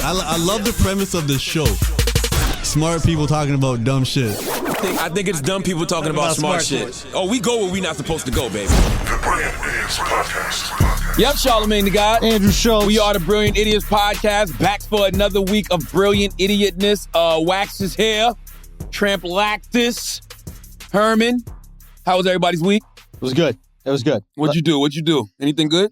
I love the premise of the show. Smart people talking about dumb shit. I think it's dumb people talking about smart shit. Oh, we go where we not supposed to go, baby. The Brilliant Idiots Podcast. Yep, Charlamagne the God. Andrew Schultz. We are the Brilliant Idiots Podcast, back for another week of brilliant idiotness. Wax is here. Tramp Lactus. Herman. How was everybody's week? It was good. What'd you do? Anything good?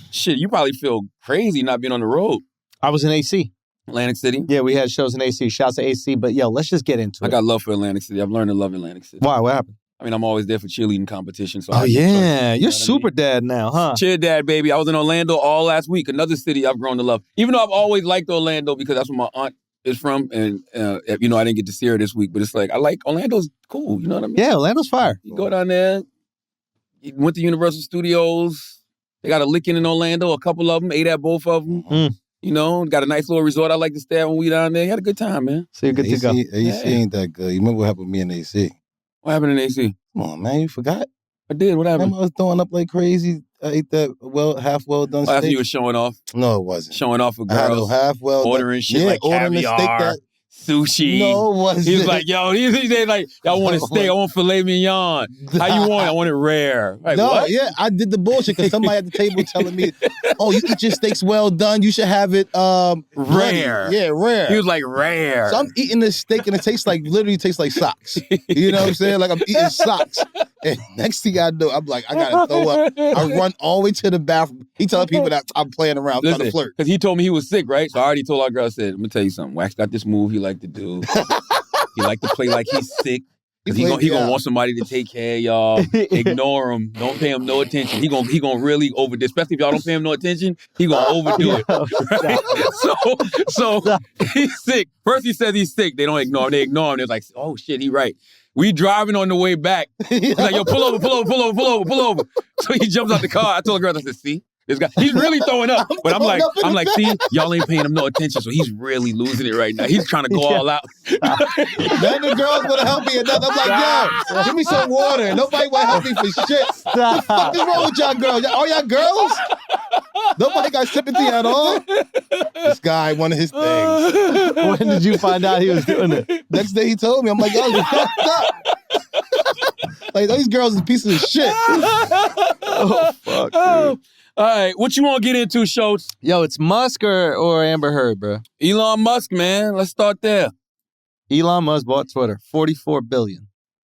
Shit, you probably feel crazy not being on the road. I was in AC. Atlantic City? Yeah, we had shows in AC. Shouts to AC. But yo, let's just get into it. I got love for Atlantic City. I've learned to love Atlantic City. Why? What happened? I mean, I'm always there for cheerleading competition. So You're super dad now, huh? Cheer dad, baby. I was in Orlando all last week. Another city I've grown to love. Even though I've always liked Orlando because that's where my aunt is from. And, I didn't get to see her this week. But it's like, I like Orlando's cool. You know what I mean? Yeah, Orlando's fire. You go down there. You went to Universal Studios. They got a Lickin' in Orlando, a couple of them. Ate at both of them. You know, got a nice little resort I like to stay at when we down there. Had a good time, man. So you're good to go. AC ain't that good. You remember what happened with me in AC? What happened in AC? Come on, man. You forgot? I did. What happened? I was throwing up like crazy. I ate that half well done steak. After you were showing off? No, it wasn't. Showing off for I had girls? no half well ordering shit like ordering caviar, the steak that, sushi. No, it wasn't. He was like, yo, he's like, I want a steak. I want filet mignon. How you want it? I want it rare. Like, no, what? yeah, I did the bullshit because somebody at the table telling me, oh, you eat your steaks well done. You should have it rare. Bloody. Yeah, rare. He was like, rare. So I'm eating this steak and it literally tastes like socks. You know what I'm saying? Like I'm eating socks. And next thing I know, I'm like, I gotta throw up. I run all the way to the bathroom. He telling people that I'm playing around, trying to flirt. Because he told me he was sick, right? So I already told our girl, I said, I'm gonna tell you something. Wax got this move he like to do. He like to play like he's sick. Because he gonna want somebody to take care of y'all. Ignore him. Don't pay him no attention. He gonna really overdo, especially if y'all don't pay him no attention, he gonna overdo it. Right? So he's sick. First he says he's sick. They don't ignore him. They ignore him. They're like, oh shit, he right. We driving on the way back. He's like, yo, pull over. So he jumps out the car. I told the girl, I said, see? This guy, he's really throwing up. But I'm like, see, y'all ain't paying him no attention, so he's really losing it right now. He's trying to go all out. Then the girls want to help me. And I'm like, yo, give me some water. Nobody want to help me for shit. What the fuck is wrong with y'all girls? All y'all girls? Nobody got sympathy at all? This guy, one of his things. When did you find out he was doing it? Next day he told me. I'm like, yo, you fucked up. Like, these girls is pieces of shit. Oh, fuck, dude. All right, what you want to get into, Schultz? Yo, it's Musk or Amber Heard, bro. Elon Musk, man. Let's start there. Elon Musk bought Twitter, $44 billion.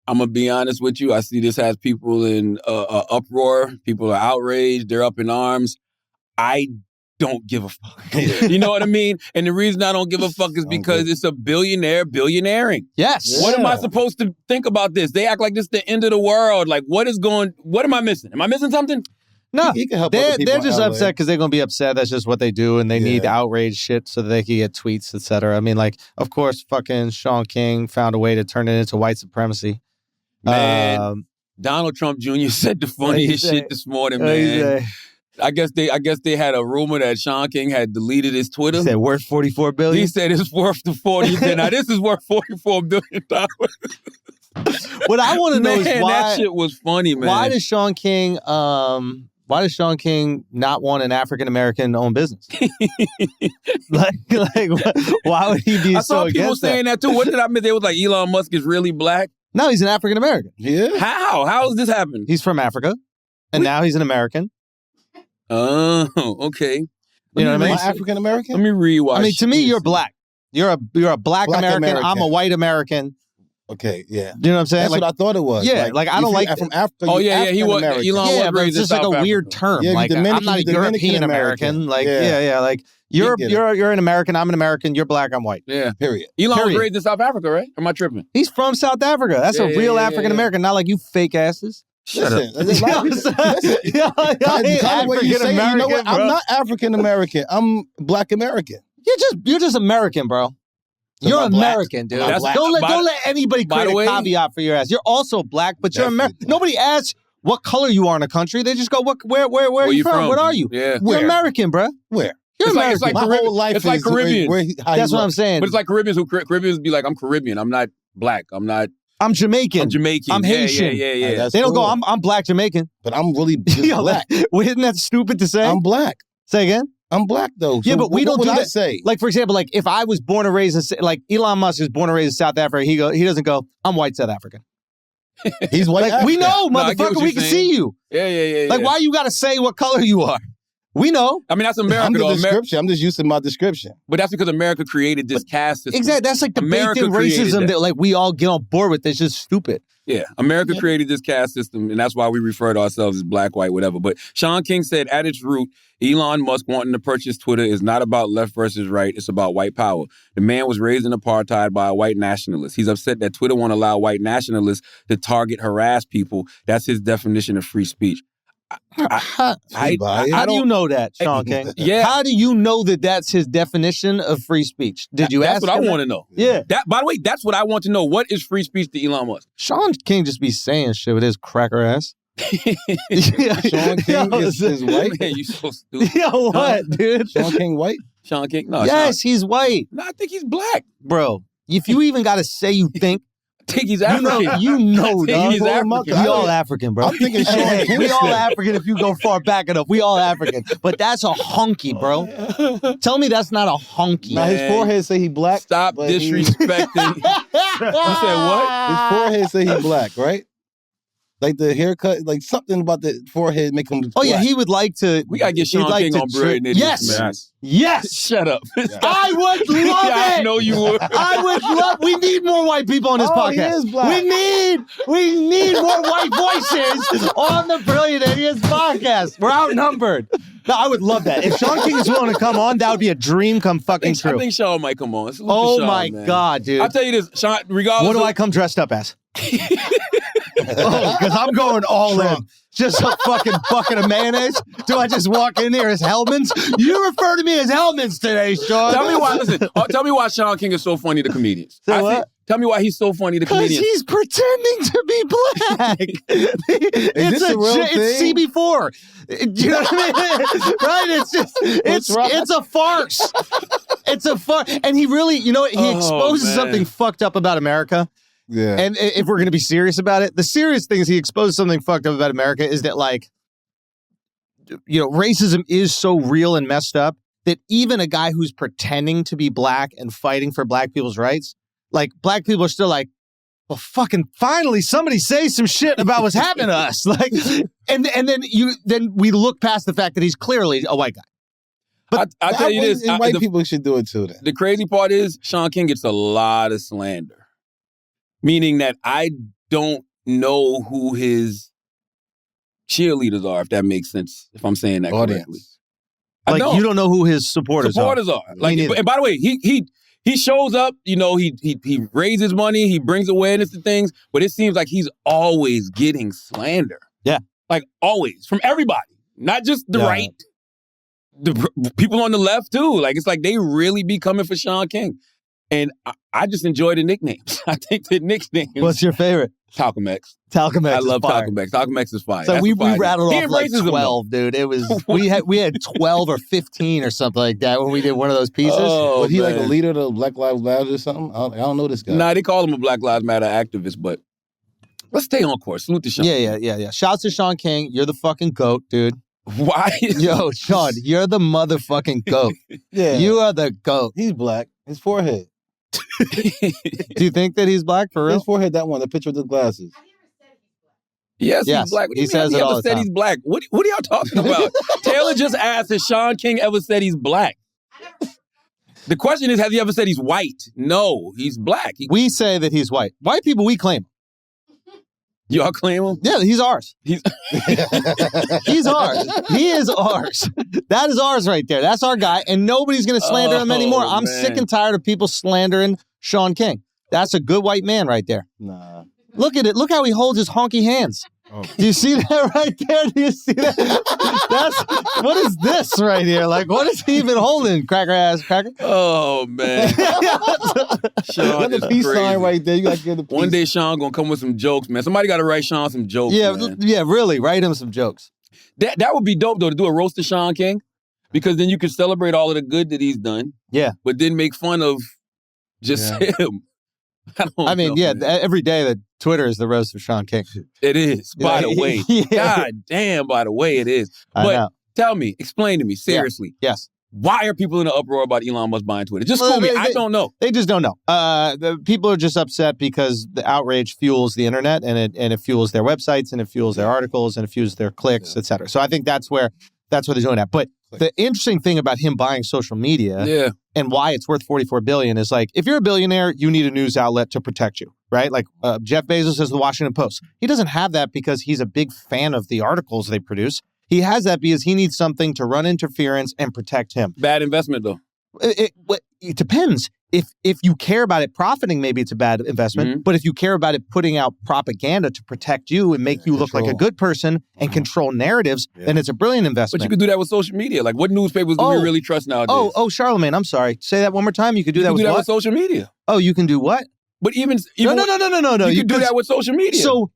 I'm going to be honest with you. I see this has people in uproar. People are outraged. They're up in arms. I don't give a fuck. You know what I mean? And the reason I don't give a fuck is because it's a billionairing. Yes. What am I supposed to think about this? They act like this is the end of the world. Like, what am I missing? Am I missing something? No, he can help they're just LA. upset because they're going to be upset. That's just what they do, and they need outrage shit so that they can get tweets, etc. I mean, like, of course, fucking Sean King found a way to turn it into white supremacy. Man, Donald Trump Jr. said the funniest shit this morning, man. I guess they had a rumor that Sean King had deleted his Twitter. He said worth $44 billion. He said it's worth the 40. He said, now this is worth $44 billion. What I want to know is why that shit was funny, man. Why does Sean King not want an African American owned business? like, why would he be I so saw people against saying that too. What did I miss? They was like, Elon Musk is really black. No, he's an African American. Yeah. How has this happened? He's from Africa, and now he's an American. Oh, okay. You know what I mean? African American. Let me rewatch. I mean, to me, you're black. You're a black American. I'm a white American. Okay, yeah. You know what I'm saying? That's what I thought it was. Yeah, like I don't like from Africa. Oh yeah, he was. Elon was but it's just like a weird term. Yeah, like I'm not a European American. Like like you're an American. I'm an American. You're black. I'm white. Yeah. Period. Elon was raised in South Africa, right? Or am I tripping? He's from South Africa. That's a real African American. Not like you fake asses. Shut up. Listen, you know what? I'm not African American. I'm black American. You're just American, bro. You're American, dude. Don't let anybody create a caveat for your ass. You're also black, but you're American. Nobody asks what color you are in a country. They just go, where are you from? What are you? Yeah. You're American, bro. Where? You're American. It's like my whole life it's like Caribbeans. That's what I'm saying. But it's like Caribbeans be like, I'm Caribbean. I'm not black. I'm Jamaican. I'm Haitian. Yeah. They don't go, I'm black Jamaican. But I'm really black. Isn't that stupid to say? I'm black. Say again? I'm black though. So Yeah, but we don't do what would I that. say? Like, for example, like if I was born and raised in, like Elon Musk is born and raised in South Africa, he doesn't go, I'm white South African. He's white. Like, we know, No, I get motherfucker, what we you're can saying. see you. Yeah. Like, why you got to say what color you are? We know. I mean, that's America, I'm the though. description. I'm just using my description. But that's because America created this caste system. Exactly. That's like the baked-in racism that like we all get on board with. It's just stupid. Yeah, America created this caste system, and that's why we refer to ourselves as black, white, whatever. But Sean King said, at its root, Elon Musk wanting to purchase Twitter is not about left versus right. It's about white power. The man was raised in apartheid by a white nationalist. He's upset that Twitter won't allow white nationalists to target, harass people. That's his definition of free speech. How do you know that, Sean King? Yeah. How do you know that that's his definition of free speech? Did you ask him? That's what I want to know. Yeah. By the way, that's what I want to know. What is free speech to Elon Musk? Sean King just be saying shit with his cracker ass. Sean King is white. Man, you so stupid. Yo, what, dude? Sean King white? Sean King? No. Yes, he's white. No, I think he's black. Bro, if you even got to say you think, I think he's African. you know, I think dog. he's African. We all African, bro. I'm thinking Sean Hey, King. we all African if you go far back enough. We all African. But that's a hunky, bro. Tell me that's not a hunky. Now his Man. forehead say he black. Stop but disrespecting. You said what? His forehead say he black, right? Like the haircut, like something about the forehead make him. Oh, yeah, black. he would like to. We got to get Sean like King to on Brilliant Idiots, Yes. man. Yes. Shut up. I would love I it. know you would. I would love. We need more white people on this podcast. He is black. We need more white voices on the Brilliant Idiots podcast. We're outnumbered. No, I would love that. If Sean King is willing to come on, that would be a dream come fucking I true. think Sean might come on. Salute to Oh Sean, my man. God, dude. I'll tell you this, Sean, regardless What do of- I come dressed up as? Because I'm going all in. Just a fucking bucket of mayonnaise? Do I just walk in there as Hellman's? You refer to me as Hellman's today, Sean. Tell me why, listen, tell me why Sean King is so funny to comedians. Say what? Tell me why he's so funny to Because comedians. he's pretending to be black. this a real It's thing? CB4. Do you know what I mean? Right? It's just, it's a farce. It's a farce. And he really, he exposes man. something fucked up about America. Yeah. And if we're going to be serious about it, the serious thing is he exposed something fucked up about America is that, like, racism is so real and messed up that even a guy who's pretending to be black and fighting for black people's rights, like, black people are still like, well, fucking finally somebody say some shit about what's happening to us. Like, and then we look past the fact that he's clearly a white guy. But I'll tell you this. And white people should do it too then. The crazy part is Sean King gets a lot of slander. Meaning that I don't know who his cheerleaders are, if that makes sense, if I'm saying that correctly. Like, you don't know who his supporters are. Like, and by the way, he shows up, he raises money, he brings awareness to things, but it seems like he's always getting slander. Yeah. Like, always. From everybody. Not just the right. The people on the left, too. Like, it's like they really be coming for Sean King. And I just enjoy the nicknames. I think the nicknames. What's your favorite? Talcum X. Talcum X. I love fire. Talcum X. Talcum X is fire. So That's we a fire rattled name. off like Racism, 12, dude. It was we had 12 or 15 or something like that when we did one of those pieces. Oh, Was he like a man. leader of the Black Lives Matter or something? I don't know this guy. Nah, they call him a Black Lives Matter activist, but let's stay on course. Salute to Sean. Yeah. Shouts to Sean King. You're the fucking GOAT, dude. Why? Yo, Sean, you're the motherfucking GOAT. Yeah. You are the GOAT. He's black. His forehead. Do you think that he's black for real? His forehead, that one, the picture with the glasses. Yes, Yes, he's black. What do he you mean? says Has it all ever the said time. he's black? What are y'all talking about? Taylor just asked, has Sean King ever said he's black? The question is, has he ever said he's white? No, he's black. We say that he's white. White people, we claim. Y'all claim him? Yeah, he's ours. He's He's ours. He is ours. That is ours right there. That's our guy, and nobody's going to slander him anymore. I'm man. sick and tired of people slandering Sean King. That's a good white man right there. Nah. Look at it. Look how he holds his honky hands. Oh. Do you see that right there? Do you see that? What is this right here? Like, what is he even holding? Cracker ass cracker? Oh man. Sean Got is the peace crazy. sign right there. You got to give the peace. One day Sean gonna come with some jokes, man. Somebody gotta write Sean some jokes. man. Yeah, really. Write him some jokes. That would be dope though, to do a roast of Sean King. Because then you could celebrate all of the good that he's done. Yeah. But then make fun of just him. I mean, know, man. every day that Twitter is the roast of Sean King. It is, by the way. Yeah. God damn, by the way, it is. I But know. tell me, explain to me, seriously. Yes. Why are people in an uproar about Elon Musk buying Twitter? Just school me. I don't know. They just don't know. The people are just upset because the outrage fuels the internet, and it fuels their websites, and it fuels their articles, and it fuels their clicks, et cetera. So I think that's where they're doing that. But the interesting thing about him buying social media and why it's worth $44 billion is like, if you're a billionaire, you need a news outlet to protect you, right? Like Jeff Bezos has the Washington Post. He doesn't have that because he's a big fan of the articles they produce. He has that because he needs something to run interference and protect him. Bad investment, though. It depends. If you care about it profiting, maybe it's a bad investment. Mm-hmm. But if you care about it putting out propaganda to protect you and make you look like a good person and control narratives, then it's a brilliant investment. But you could do that with social media. Like, what newspapers do we really trust nowadays? Charlemagne, I'm sorry. Say that one more time. You could do that with social media. Oh, you can do what? But even no. You can do that with social media. So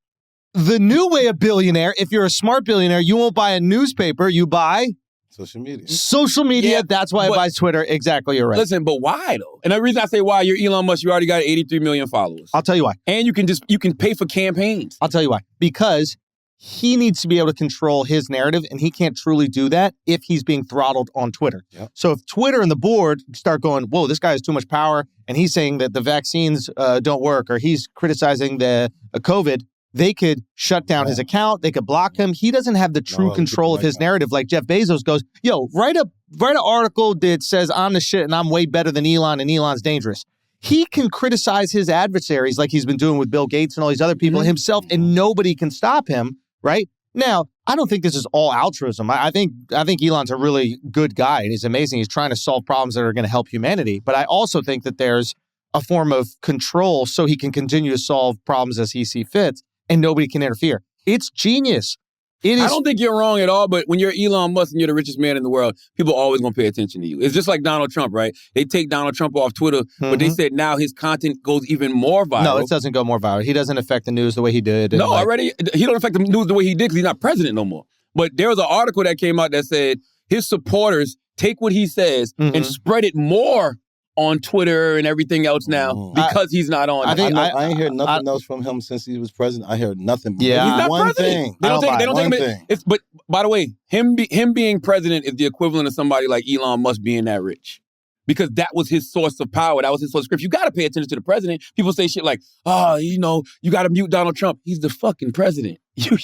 the new way of billionaire, if you're a smart billionaire, you won't buy a newspaper. You buy social media. Social media. That's why I buy Twitter. Exactly. You're right. Listen, but why though? And the reason I say why, you're Elon Musk. You already got 83 million followers. I'll tell you why. And you can pay for campaigns. I'll tell you why. Because he needs to be able to control his narrative, and he can't truly do that if he's being throttled on Twitter. Yep. So if Twitter and the board start going, whoa, this guy has too much power, and he's saying that the vaccines don't work, or he's criticizing the COVID, they could shut down his account. They could block him. He doesn't have the true control of his narrative. Like Jeff Bezos goes, yo, write an article that says I'm the shit and I'm way better than Elon and Elon's dangerous. He can criticize his adversaries like he's been doing with Bill Gates and all these other people himself, and nobody can stop him, right? Now, I don't think this is all altruism. I think Elon's a really good guy, and he's amazing. He's trying to solve problems that are going to help humanity. But I also think that there's a form of control so he can continue to solve problems as he sees fit, and nobody can interfere. It's genius. I don't think you're wrong at all, but when you're Elon Musk and you're the richest man in the world, people are always going to pay attention to you. It's just like Donald Trump, right? They take Donald Trump off Twitter, but they said now his content goes even more viral. No, it doesn't go more viral. He doesn't affect the news the way he did. No, already, he don't affect the news the way he did because he's not president no more. But there was an article that came out that said his supporters take what he says and spread it more on Twitter and everything else now because he's not on. I ain't heard nothing else from him since he was president. I heard nothing. Yeah, he's not president. They don't take him. But by the way, him being president is the equivalent of somebody like Elon Musk being that rich, because that was his source of power. That was his source of script. You got to pay attention to the president. People say shit like, you got to mute Donald Trump. He's the fucking president. You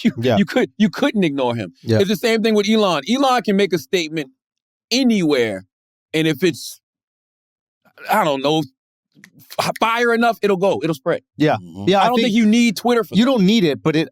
couldn't ignore him. Yeah. It's the same thing with Elon. Elon can make a statement anywhere, and if it's I don't know, fire enough, it'll spread. Yeah. Yeah. I don't think you need Twitter for that. You don't need it, but it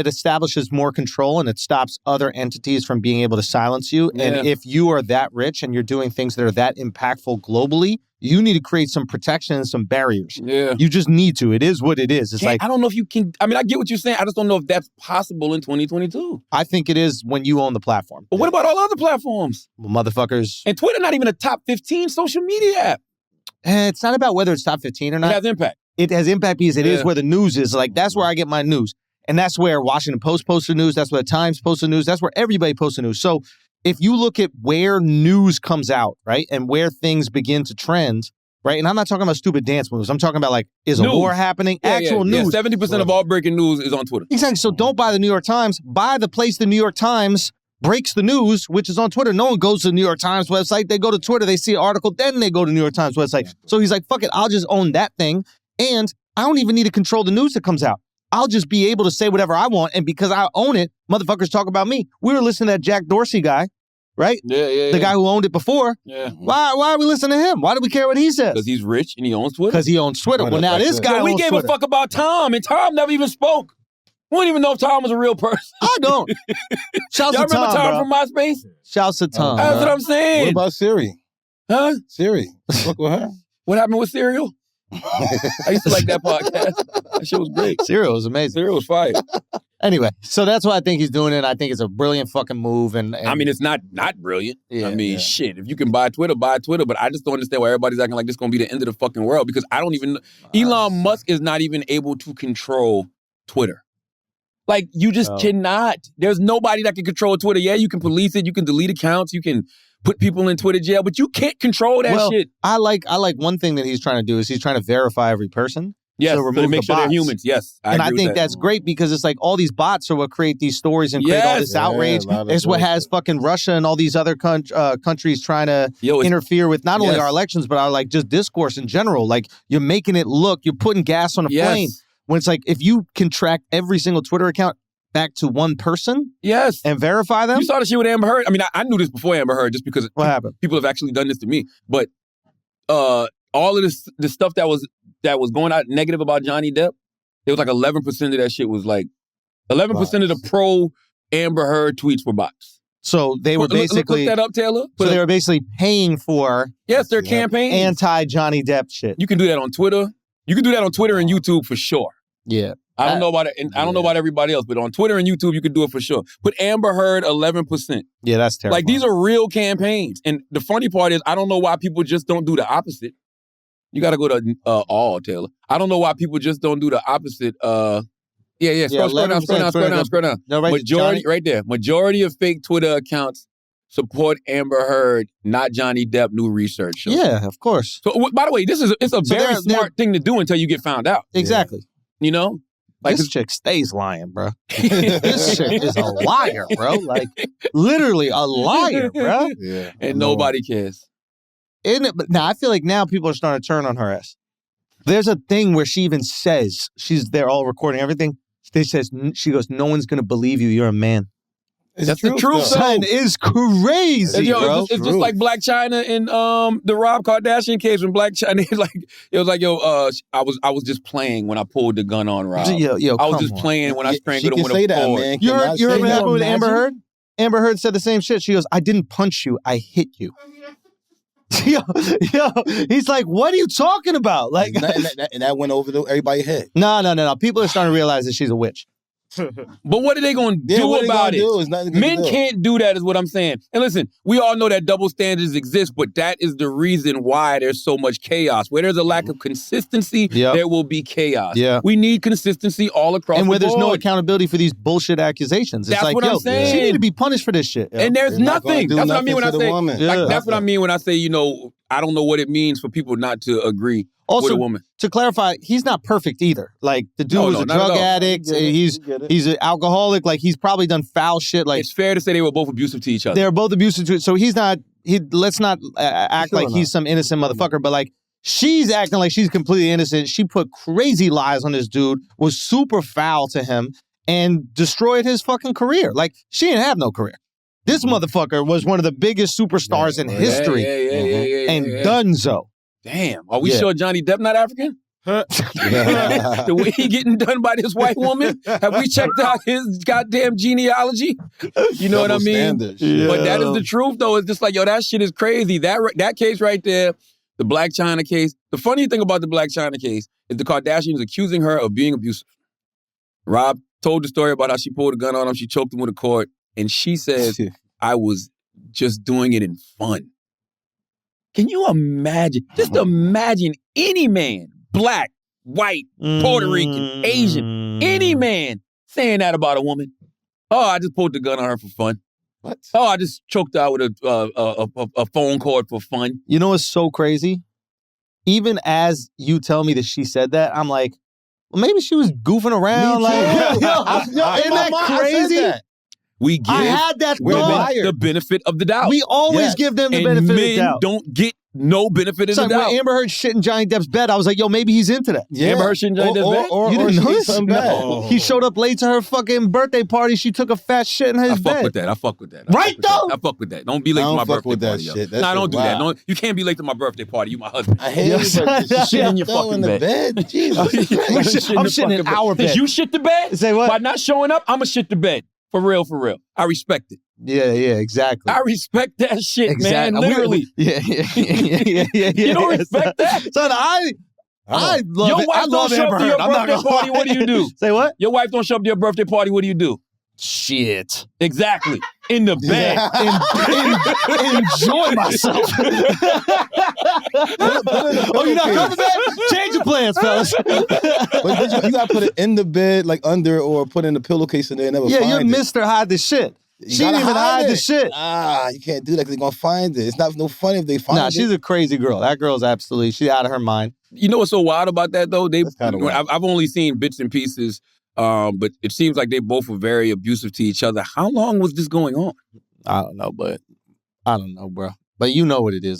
establishes more control, and it stops other entities from being able to silence you. Yeah. And if you are that rich and you're doing things that are that impactful globally, you need to create some protection and some barriers. Yeah. You just need to. It is what it is. It's like, I don't know if you can. I mean, I get what you're saying. I just don't know if that's possible in 2022. I think it is when you own the platform. But what about all other platforms? Well, motherfuckers. And Twitter not even a top 15 social media app. It's not about whether it's top 15 or not. It has impact. It has impact because it is where the news is. Like, that's where I get my news. And that's where Washington Post posts the news. That's where the Times posts the news. That's where everybody posts the news. So if you look at where news comes out, right, and where things begin to trend, right, and I'm not talking about stupid dance moves. I'm talking about, like, is a war happening? Actual news. 70% of all breaking news is on Twitter. Exactly. So don't buy the New York Times. Buy the place the New York Times breaks the news, which is on Twitter. No one goes to the New York Times website. They go to Twitter, they see an article, then they go to the New York Times website. So he's like, fuck it, I'll just own that thing. And I don't even need to control the news that comes out. I'll just be able to say whatever I want. And because I own it, motherfuckers talk about me. We were listening to that Jack Dorsey guy, right? Yeah. The guy who owned it before. Yeah. Why are we listening to him? Why do we care what he says? Because he's rich and he owns Twitter. Because he owns Twitter. Well, now this guy owns we gave Twitter. A fuck about Tom, and Tom never even spoke. We don't even know if Tom was a real person. I don't. Shouts Y'all to remember Tom from MySpace? Shouts to Tom. That's what I'm saying. What about Siri? Huh? Siri. Fuck with her. What happened with Serial? I used to like that podcast. That shit was great. Serial was amazing. Serial was fire. Anyway, so that's why I think he's doing it. I think it's a brilliant fucking move. And I mean, it's not brilliant. Yeah, I mean, shit. If you can buy Twitter, buy Twitter. But I just don't understand why everybody's acting like this is going to be the end of the fucking world, because I don't even... Elon Musk is not even able to control Twitter. Like, you just cannot. There's nobody that can control Twitter. Yeah, you can police it. You can delete accounts. You can put people in Twitter jail, but you can't control that shit. I like one thing that he's trying to do is he's trying to verify every person. Yes, to remove to make the sure they're bots. humans. Yes, And I agree think with that. that's great because it's like all these bots are what create these stories and create all this outrage. It's what has fucking Russia and all these other countries trying to interfere with not only our elections, but our like just discourse in general. Like you're making it look, you're putting gas on a flame. When it's like, if you can track every single Twitter account back to one person and verify them. You saw the shit with Amber Heard? I mean, I knew this before Amber Heard just because what happened? People have actually done this to me. But all of the stuff that was going out negative about Johnny Depp, it was like 11% of that shit was like, 11% of the pro Amber Heard tweets were bots. So they were basically... Look that up, Taylor. So they were basically paying for... Yes, their campaigns. Anti-Johnny Depp shit. You can do that on Twitter. You can do that on Twitter and YouTube for sure. Yeah. I don't know about it. I don't know about everybody else, but on Twitter and YouTube, you can do it for sure. Put Amber Heard 11%. Yeah, that's terrible. Like, these are real campaigns. And the funny part is, I don't know why people just don't do the opposite. You got to go to Taylor. I don't know why people just don't do the opposite. Scroll down. No, right there. Majority of fake Twitter accounts support Amber Heard, not Johnny Depp, new research shows. Yeah, of course. So, by the way, it's a very smart thing to do until you get found out. Exactly. You know? Like this chick stays lying, bro. This chick is a liar, bro. Like, literally a liar, bro. Yeah. And nobody cares. Isn't it? But now I feel like now people are starting to turn on her ass. There's a thing where she even says, they're all recording everything. She goes, no one's going to believe you. You're a man. That's the truth, son. Is crazy, bro. It's just like Black China in the Rob Kardashian case when Black China it was like I was just playing when I pulled the gun on Rob. I was just playing when I strangled him with a fork. You heard what happened with Amber Heard? Amber Heard said the same shit. She goes, I didn't punch you, I hit you. Yo, he's like, what are you talking about? Like, and that went over everybody's head. No. People are starting to realize that she's a witch. But what are they going to do about it? Men can't do that is what I'm saying. And listen, we all know that double standards exist, but that is the reason why there's so much chaos. Where there's a lack of consistency, there will be chaos. Yeah. We need consistency all across the board. And where there's no accountability for these bullshit accusations. It's That's like, what I'm saying. She need to be punished for this shit. And there's nothing. That's what I mean when I say, that's what I mean when I say, I don't know what it means for people not to agree with a woman. To clarify, he's not perfect either. Like, the dude was a drug addict. He's an alcoholic. Like, he's probably done foul shit. Like, it's fair to say they were both abusive to each other. They're both abusive to each other. So he's not, let's not act like he's some innocent motherfucker. But like, she's acting like she's completely innocent. She put crazy lies on this dude, was super foul to him, and destroyed his fucking career. Like, she didn't have no career. This motherfucker was one of the biggest superstars in history. And donezo. Damn. Are we sure Johnny Depp not African? The way he getting done by this white woman? Have we checked out his goddamn genealogy? You know what I mean? Yeah. But that is the truth, though. It's just like, that shit is crazy. That case right there, the Black China case. The funny thing about the Black China case is the Kardashians accusing her of being abusive. Rob told the story about how she pulled a gun on him. She choked him with a cord. And she says, I was just doing it in fun. Can you imagine? Just imagine any man, black, white, Puerto Rican, Asian, any man saying that about a woman. Oh, I just pulled the gun on her for fun. What? Oh, I just choked her out with a phone cord for fun. You know what's so crazy? Even as you tell me that she said that, I'm like, well, maybe she was goofing around. Like, isn't that crazy? We give women the benefit of the doubt. We always give them the benefit of the doubt. Men don't get no benefit of the doubt. When Amber Heard shit in Johnny Depp's bed, I was like, yo, maybe he's into that. Yeah. Amber Heard shit in Johnny Depp's bed? You didn't know this? No. He showed up late to her fucking birthday party. She took a fat shit in his bed. I fuck with that. Right, though? I fuck with that. Don't be late to my birthday party. Nah, don't do that. Don't, you can't be late to my birthday party. You my husband. I hate it. Shit in your fucking bed. Jesus. I'm shitting in our bed. Did you shit the bed? Say what? By not showing up, I'm going to shit the bed. For real. I respect it. Yeah, exactly. I respect that shit, man. Literally. Yeah. You don't respect that? Son, I love your it. wife don't show up to your birthday party, what do you do? Say what? Your wife don't show up to your birthday party, what do you do? Shit. Exactly. In the bed. Enjoy myself. You're not coming back? Change your plans, fellas. But you gotta put it in the bed, like under, or put in the pillowcase in there and never find you're it. Mr. Hide the shit. She didn't even hide the shit. You can't do that because they're going to find it. It's not no fun if they find it. Nah, she's a crazy girl. That girl's absolutely, she's out of her mind. You know what's so wild about that, though? I've only seen bits and pieces, but it seems like they both were very abusive to each other. How long was this going on? I don't know, bro. But you know what it is.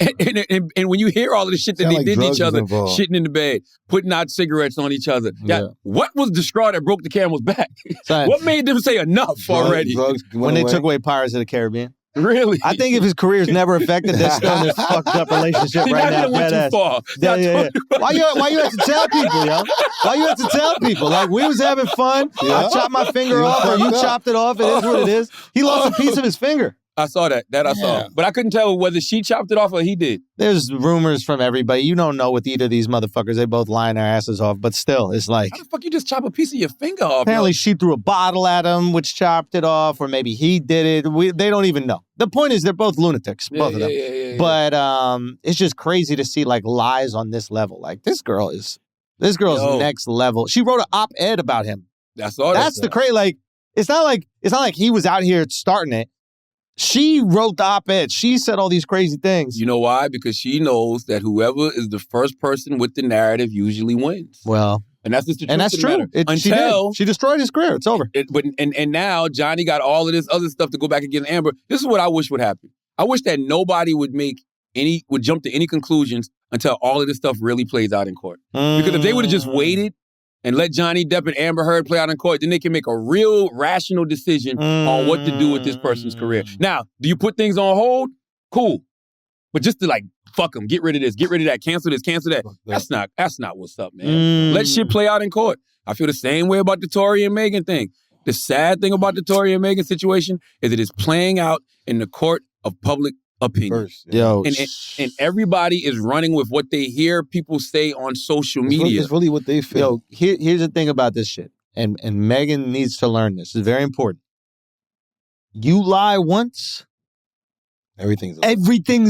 And when you hear all of the shit that they did to each other, shitting in the bed, putting out cigarettes on each other. Yeah. What was the straw that broke the camel's back? What made them say enough already? When they took away Pirates of the Caribbean. Really? I think if his career's never affected, they're still in this fucked up relationship right now. Went too far. Yeah. Why you have to tell people, yo? Why you have to tell people? Like, we was having fun. I chopped my finger off, or you chopped it off. It is what it is. He lost a piece of his finger. I saw that. I saw. But I couldn't tell whether she chopped it off or he did. There's rumors from everybody. You don't know with either of these motherfuckers. They both lying their asses off. But still, it's like... How the fuck you just chop a piece of your finger off? Apparently she threw a bottle at him, which chopped it off. Or maybe he did it. They don't even know. The point is they're both lunatics, both of them. Yeah. But it's just crazy to see like lies on this level. Like this girl's next level. She wrote an op-ed about him. That's all. That's the crazy. Like it's not like he was out here starting it. She wrote the op-ed. She said all these crazy things. You know why? Because she knows that whoever is the first person with the narrative usually wins. Well, and that's just the truth. And that's true. She destroyed his career. It's over. And now Johnny got all of this other stuff to go back against Amber. This is what I wish would happen. I wish that nobody would jump to any conclusions until all of this stuff really plays out in court. Because if they would have just waited and let Johnny Depp and Amber Heard play out in court, then they can make a real rational decision on what to do with this person's career. Now, do you put things on hold? Cool. But just to like, fuck them, get rid of this, get rid of that, cancel this, cancel that. That's not what's up, man. Let shit play out in court. I feel the same way about the Tory and Meghan thing. The sad thing about the Tory and Meghan situation is it is playing out in the court of public opinion. And everybody is running with what they hear people say on social media. It's really what they feel. Here's the thing about this shit. And Meghan needs to learn this. It's very important. You lie once, everything's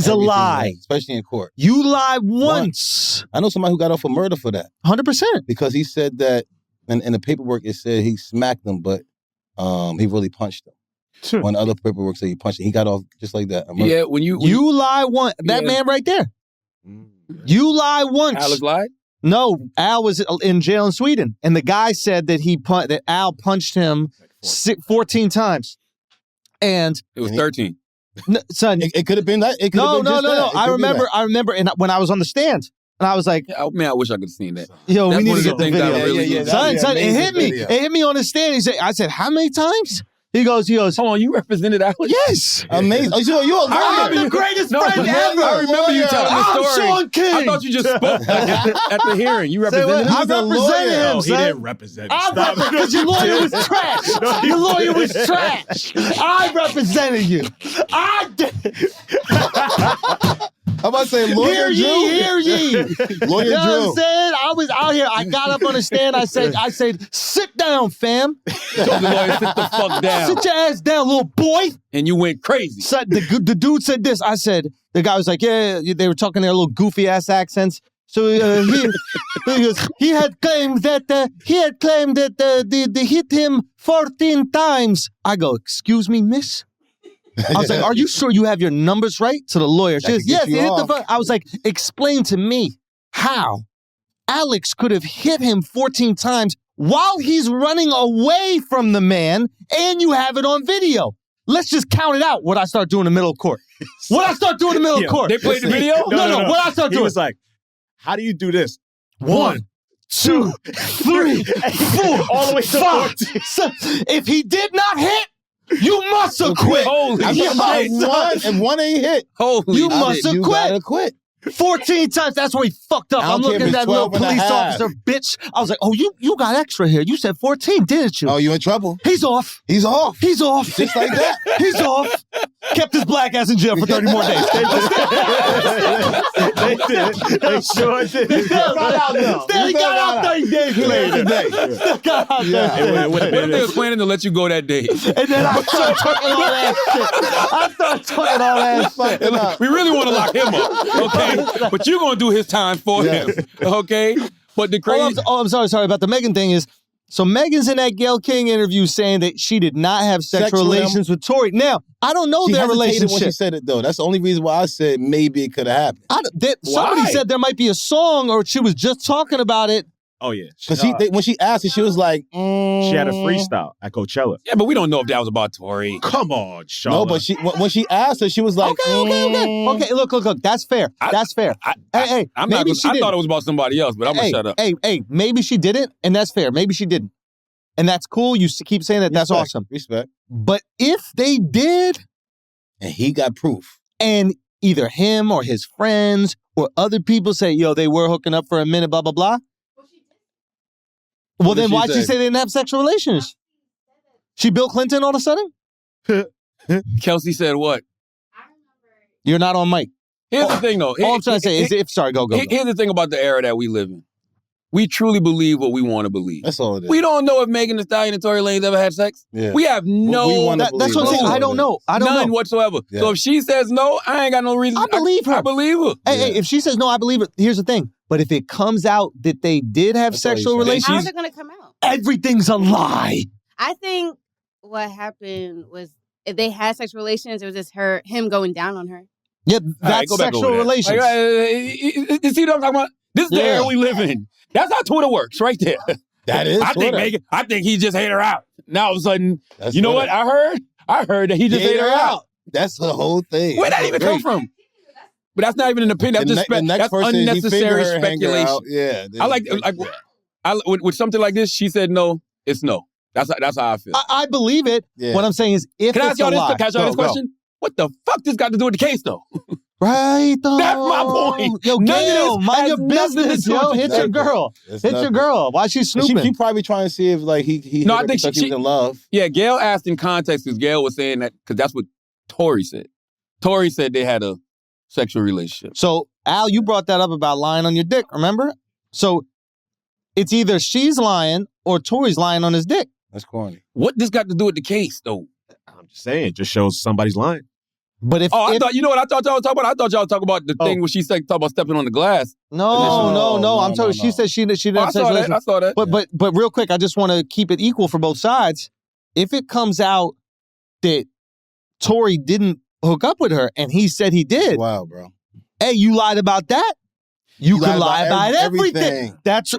a lie. Especially in court. You lie once. I know somebody who got off for murder for that. 100%. Because he said that, and in the paperwork it said he smacked him, but he really punched him. When other paperwork said he punched him, he got off just like that. Yeah, when you lie once. That man right there. You lie once. Al has lied? No, Al was in jail in Sweden, and the guy said that Al punched him 14 times, and it was 13. No, son, it could have been that. No. I remember, and when I was on the stand. And I was like, I wish I could have seen that. Yo, we need to get the video. Son, it hit me. It hit me on the stand. I said, how many times? He goes, hold on, you represented Alex? Yes. Amazing. Oh, you're a lawyer. I'm the greatest friend ever. I remember you telling the story. I'm Sean King. I thought you just spoke at the hearing. You represented him? I represented him, He didn't represent him. Because your lawyer was trash. Your lawyer was trash. I represented you. I did. I'm about to say, lawyer Drew. Hear ye. Lawyer You know Drew. what I'm saying? I was out here. I got up on the stand. I said, sit down, fam. Told the lawyer, sit the fuck down. Sit your ass down, little boy. And you went crazy. So the dude said this. I said, the guy was like, yeah, they were talking their little goofy ass accents. So he had claimed that they hit him 14 times. I go, excuse me, miss? I was like, are you sure you have your numbers right? To the lawyer. She goes, yes, he hit the phone. I was like, explain to me how Alex could have hit him 14 times while he's running away from the man and you have it on video. Let's just count it out what I start doing in the middle of court. What I start doing in the middle of court. They played the video? No. What I start doing. He was like, how do you do this? 1, 2, 3, 4, all the way to 5. 6. If he did not hit, you must have quit. Holy shit. And one ain't hit. You must have You gotta quit. 14 times. That's where he fucked up. I'm looking at that little police officer, bitch. I was like, oh, you got extra here. You said 14, didn't you? Oh, you in trouble? He's off. He's off. He's off. Just like that. He's off. Kept his black ass in jail for 30 more days. They did. They sure did. He got out 30 days later. Got out 30 days. What if they were planning to let you go that day? And then I started talking all that shit. We really want to lock him up, okay? But you're going to do his time for him, okay? But the crazy... I'm sorry about the Meghan thing is, So Megan's in that Gayle King interview saying that she did not have sexual relations with Tory. Now, I don't know their relationship. When she said it, though. That's the only reason why I said maybe it could have happened. Somebody said there might be a song, or she was just talking about it. Oh, yeah. Because when she asked it, she was like, She had a freestyle at Coachella. Yeah, but we don't know if that was about Tory. Come on, Charlotte. No, but when she asked her, she was like, Okay, look. That's fair. That's fair. Hey, I maybe she didn't. thought it was about somebody else, but I'm going to shut up. Hey, maybe she didn't, and that's fair. Maybe she didn't. And that's cool. You keep saying that. That's awesome. Respect. But if they did, and he got proof, and either him or his friends or other people say, yo, they were hooking up for a minute, blah, blah, blah. Well, then why'd she say they didn't have sexual relations? She Bill Clinton all of a sudden? Kelsey said what? You're not on mic. Here's the thing, though. All I'm trying to say is, sorry, go. Here's the thing about the era that we live in. We truly believe what we want to believe. That's all it is. We don't know if Megan Thee Stallion and Tory Lanez ever had sex. Yeah. We have no... That's what I'm saying. I don't know. None whatsoever. Yeah. So if she says no, I ain't got no reason. I believe her. I believe her. Hey, if she says no, I believe her. Here's the thing. But if it comes out that they did have sexual relations... How's it going to come out? Everything's a lie. I think what happened was if they had sexual relations, it was just him going down on her. Yeah, that's sexual relations. You see what I'm talking about? This is the era we live in. That's how Twitter works, right there. That is Twitter. I think he just hate her out. Now all of a sudden, That's you know Twitter. what? I heard that he just hate her out. That's the whole thing. Where'd that even come from? But that's not even an opinion. That's just that's unnecessary speculation. Yeah. With something like this, she said no. It's no. That's how I feel. I believe it. Yeah. What I'm saying is, if Can I ask y'all this question? What the fuck this got to do with the case, though? Right, though. That's my point. Yo, Gayle, mind your business, yo. Hit your girl. Your girl. Why she snooping? She probably trying to see if he no, I think she was in love. Yeah, Gayle asked in context because Gayle was saying that because that's what Tory said. Tory said they had a sexual relationship. So, Al, you brought that up about lying on your dick, remember? So, it's either she's lying or Tory's lying on his dick. That's corny. What this got to do with the case, though? I'm just saying, it just shows somebody's lying. But I thought, you know what I thought y'all was talking about? I thought y'all was talking about the thing where she said, talk about stepping on the glass. No. I'm telling you, she said she didn't have sexual relations. I saw that. But real quick, I just want to keep it equal for both sides. If it comes out that Tory didn't hook up with her and he said he did. Wow, bro. Hey, you lied about that? You can lie about everything.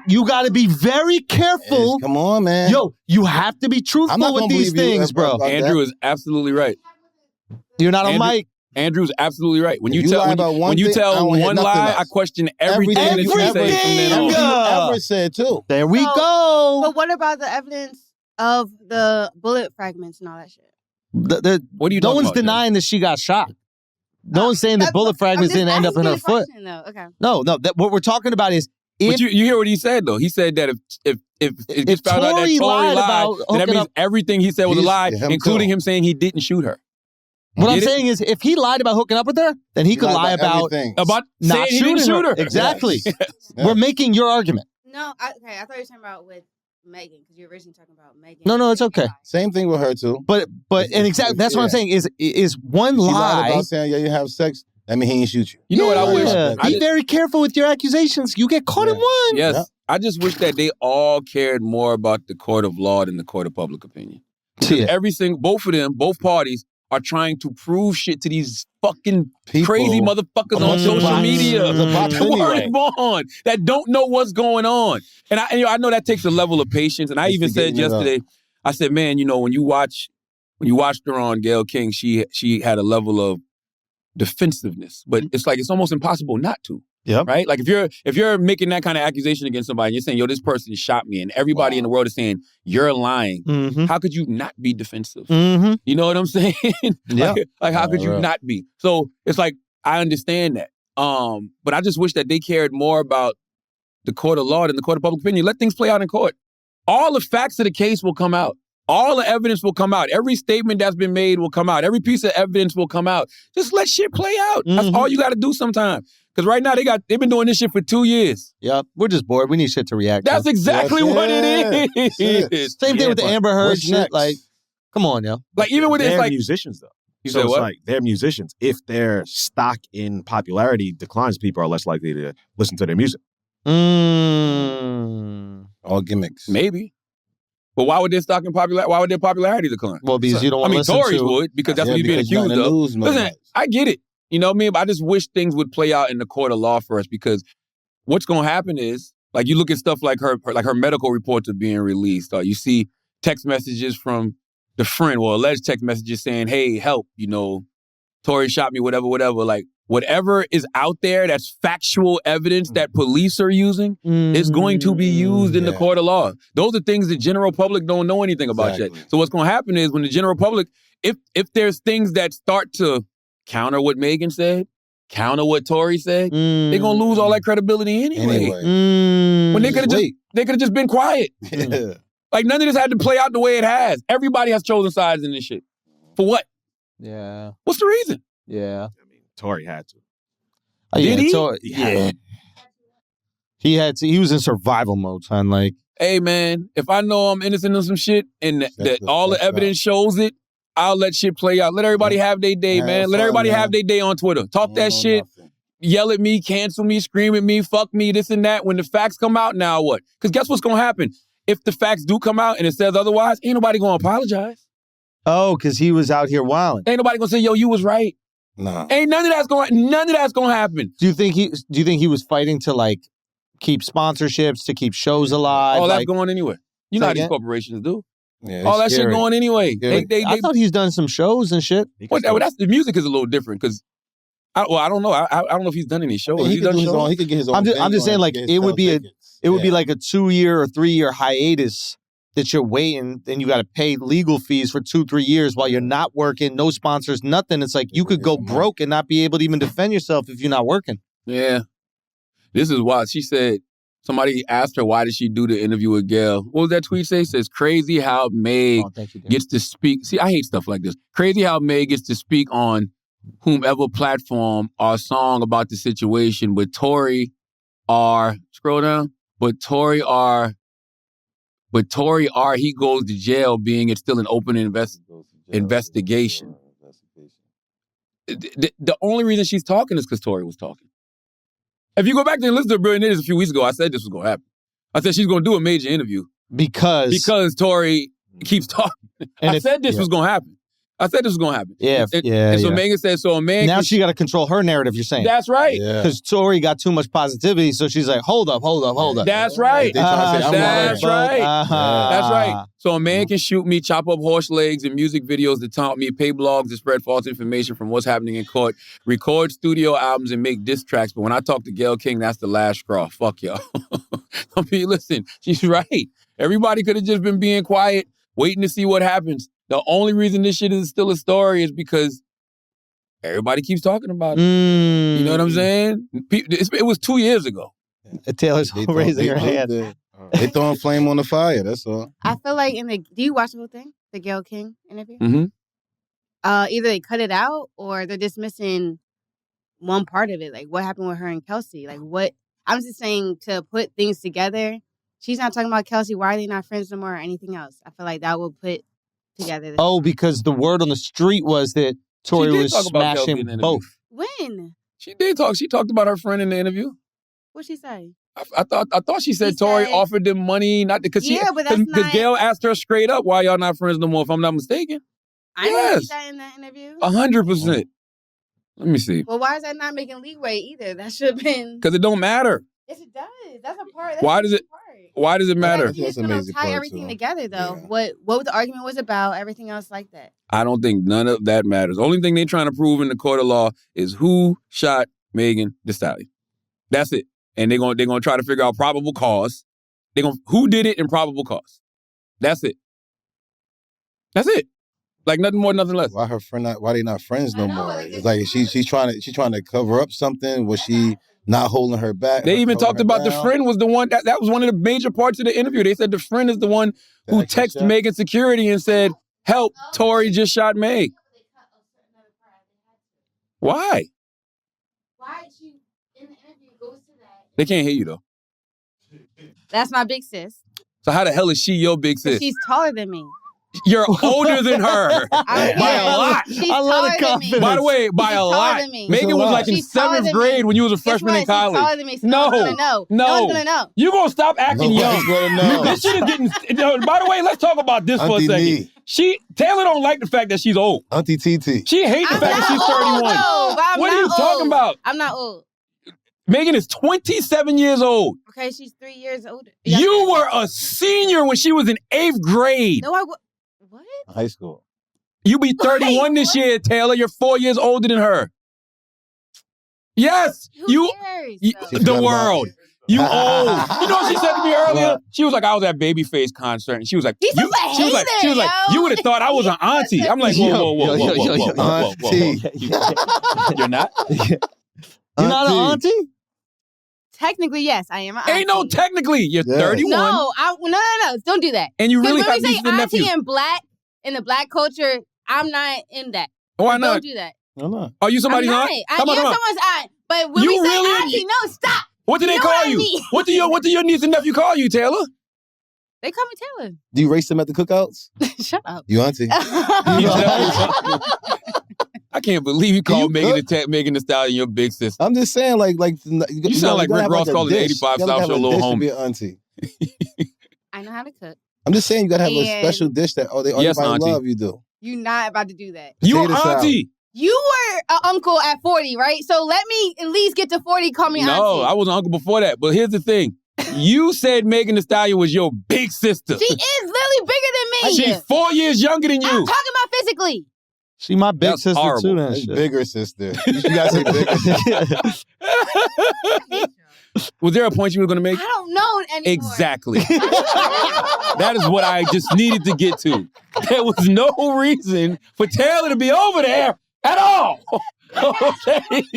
You got to be very careful. Come on, man. Yo, you have to be truthful with these things, bro. Andrew is absolutely right. You're not on mic. Andrew's absolutely right. When you tell one lie, I question everything that you say from then on. You ever said too. There we go. But what about the evidence of the bullet fragments and all that shit? What are you talking about? No one's denying that she got shot. No one's saying that bullet fragments didn't end up in her foot. Okay. No. What we're talking about is but you hear what he said though. He said that if it's found out that Tory lied, then that means everything he said was a lie, including him saying he didn't shoot her. What I'm saying is, if he lied about hooking up with her, then he could lie about not shooting her. Exactly. Yes. We're making your argument. No, I thought you were talking about with Megan because you were originally talking about Megan. No, it's okay. Same thing with her too. But exactly that's what I'm saying is one lie. Lied about saying you have sex. I mean, he ain't shoot you. You know what I wish? Be very careful with your accusations. You get caught in one. Yes. Yeah. I just wish that they all cared more about the court of law than the court of public opinion. Both parties are trying to prove shit to these fucking crazy motherfuckers on social media that don't know what's going on. And I know that takes a level of patience. And I even said yesterday, I said, man, when you watched her on Gayle King, she had a level of defensiveness. But it's like it's almost impossible not to. Yeah. Right? Like if you're making that kind of accusation against somebody and you're saying, yo, this person shot me, and everybody in the world is saying you're lying, how could you not be defensive? Mm-hmm. You know what I'm saying? Yeah. like how could you not be? So it's like I understand that. But I just wish that they cared more about the court of law than the court of public opinion. Let things play out in court. All the facts of the case will come out. All the evidence will come out. Every statement that's been made will come out. Every piece of evidence will come out. Just let shit play out. That's all you got to do sometimes. Because right now they've been doing this shit for 2 years. Yep, we're just bored. We need shit to react. That's exactly what it is. Same thing with the Amber Heard shit. Next? Like, come on, yo. Like even with they're musicians though. So it's like they're musicians. If their stock in popularity declines, people are less likely to listen to their music. All gimmicks. Maybe. But why would their why would their popularity decline? Well, because you don't want to listen Tories to... would, because that's what he's being accused of. Listen, I get it. You know what I mean? But I just wish things would play out in the court of law for us, because what's going to happen is, like, you look at stuff like her medical reports are being released. Or you see text messages from the friend, or alleged text messages saying, hey, help, you know, Tory shot me, whatever. Like, whatever is out there that's factual evidence that police are using is going to be used in the court of law. Those are things the general public don't know anything about yet. So what's going to happen is, when the general public, if there's things that start to counter what Megan said, counter what Tory said, they're going to lose all that credibility anyway. When they could have just been quiet. Like, none of this had to play out the way it has. Everybody has chosen sides in this shit. For what? Yeah. What's the reason? Yeah. I mean, Tory had to. Did he? Yeah. He had to. He was in survival mode, son. Like, hey, man, if I know I'm innocent of some shit and that all the evidence shows it, I'll let shit play out. Let everybody have their day, man. Let everybody have their day on Twitter. Talk that shit. Yell at me, cancel me, scream at me, fuck me, this and that. When the facts come out, now what? Because guess what's going to happen? If the facts do come out and it says otherwise, ain't nobody going to apologize. Oh, because he was out here wilding. Ain't nobody going to say, yo, you was right. Nah. Ain't none of that's going to happen. Do you think he was fighting to, like, keep sponsorships, to keep shows alive? All that's going anywhere. You know how these corporations do. Yeah, all that shit going anyway. I thought he's done some shows and shit. Well, that's the music is a little different, because I don't know. I don't know if he's done any shows. He could get his own. I'm just saying, like, it would be like a 2-year or 3-year hiatus that you're waiting, and you got to pay legal fees for 2-3 years while you're not working, no sponsors, nothing. It's like you could go broke and not be able to even defend yourself if you're not working. Yeah. This is wild. She said, somebody asked her, why did she do the interview with Gayle? What was that tweet say? It says, crazy how Meg gets to speak. See, I hate stuff like this. Crazy how Meg gets to speak on whomever platform or song about the situation, but Tory scroll down, but Tory he goes to jail, being it's still an open investigation. The only reason she's talking is because Tory was talking. If you go back to listen to Brilliant Idiots a few weeks ago, I said this was going to happen. I said she's going to do a major interview. Because Tory keeps talking. I said this was going to happen. Yeah. And so Megan said, now she got to control her narrative, you're saying. That's right. Because Tory got too much positivity, so she's like, hold up. That's right. That's right. So a man can shoot me, chop up horse legs and music videos to taunt me, pay blogs to spread false information from what's happening in court, record studio albums and make diss tracks. But when I talk to Gayle King, that's the last straw. Fuck y'all. I mean, listen, she's right. Everybody could have just been being quiet, waiting to see what happens. The only reason this shit is still a story is because everybody keeps talking about it. You know what I'm saying? It was 2 years ago. Taylor's raising her hand. They throwing flame on the fire, that's all. I feel like do you watch the whole thing? The Gayle King interview? Mm-hmm. Either they cut it out or they're dismissing one part of it. Like, what happened with her and Kelsey? Like, what? I'm just saying, to put things together. She's not talking about Kelsey. Why are they not friends no more or anything else? I feel like that will put together. Because the word on the street was that Tory was smashing both. When? She did talk. She talked about her friend in the interview. What'd she say? I thought she said Tory offered them money, not because Gayle asked her straight up, why y'all not friends no more, if I'm not mistaken. I didn't see that in that interview. 100%. Let me see. Well, why is that not making leeway either? That should have been. Because it don't matter. Yes, it does. That's a part. Why does it matter? You're just going to tie everything together, though. Yeah. What the argument was about, everything else like that. I don't think none of that matters. The only thing they're trying to prove in the court of law is who shot Megan Thee Stallion. That's it. And they're gonna try to figure out probable cause. Who did it and probable cause. That's it. That's it. Like nothing more, nothing less. Why they not friends no more? It's like she's trying to cover up something. Was she not holding her back? They even talked about the friend was the one that was one of the major parts of the interview. They said the friend is the one who texted Megan security and said, "Help, Tory just shot Meg." Why? Why she in the interview goes to that? They can't hear you though. That's my big sis. So how the hell is she your big sis? She's taller than me. You're older than her by a lot. She's I love the taller than me. confidence. By the way, by She's a taller lot. than me. Megan She's was like in She's taller 7th than grade me. when you was a Guess freshman what? in college. She's taller than me, so no one's gonna know. No one's gonna know. You gonna stop acting Nobody's young. gonna know. This shit is getting. By the way, let's talk about this for a Auntie second. Nee. Taylor don't like the fact that she's old. Auntie TT. She hates the I'm fact that not she's old, 31. though, but I'm What are not you talking old. about? I'm not old. Megan is 27 years old. Okay, she's 3 years older. You were a senior when she was in 8th grade. No, what? High school. You be 31 this year, Taylor. You're 4 years older than her. Yes, Who cares? though? the world. You old. You know what she said to me earlier? She was like, I was at Babyface concert, and she was like, He's you, a she was like, hater, yo. you would have thought I was an auntie. I'm like, whoa. Auntie. You're not? You're not an auntie? Technically, yes, I am an auntie. Ain't no technically. You're Yes. 31. No, no. Don't do that. And you really Because have when we nieces say and auntie nephews. in the black culture, I'm not in that. Why Don't not? do that. No, no. Are you somebody's I'm aunt? not. I Come am on. someone's aunt. But when You we say really- auntie, no, stop. What do they You know call what I you? mean? What do your niece and nephew call you, Taylor? They call me Taylor. Do you race them at the cookouts? Shut up. You auntie. I can't believe you called You Megan Thee Stallion your big sister. I'm just saying, You sound like Rick Ross calling the 85 South Show little homie. Be an auntie. I know how to cook. I'm just saying you gotta have a And- special dish that Yes, everybody auntie. love you do. You not about to do that. You Potato salad. auntie. You were an uncle at 40, right? So let me at least get to 40, call me No, auntie. I was an uncle before that. But here's the thing. You said Megan Thee Stallion was your big sister. She is literally bigger than me. She's 4 years younger than I'm you. talking about physically. She my big That's sister horrible. too. Then That's shit. bigger sister. You gotta say bigger sister. Was there a point you were going to make? I don't know anymore. Exactly. That is what I just needed to get to. There was no reason for Taylor to be over there at all. Okay.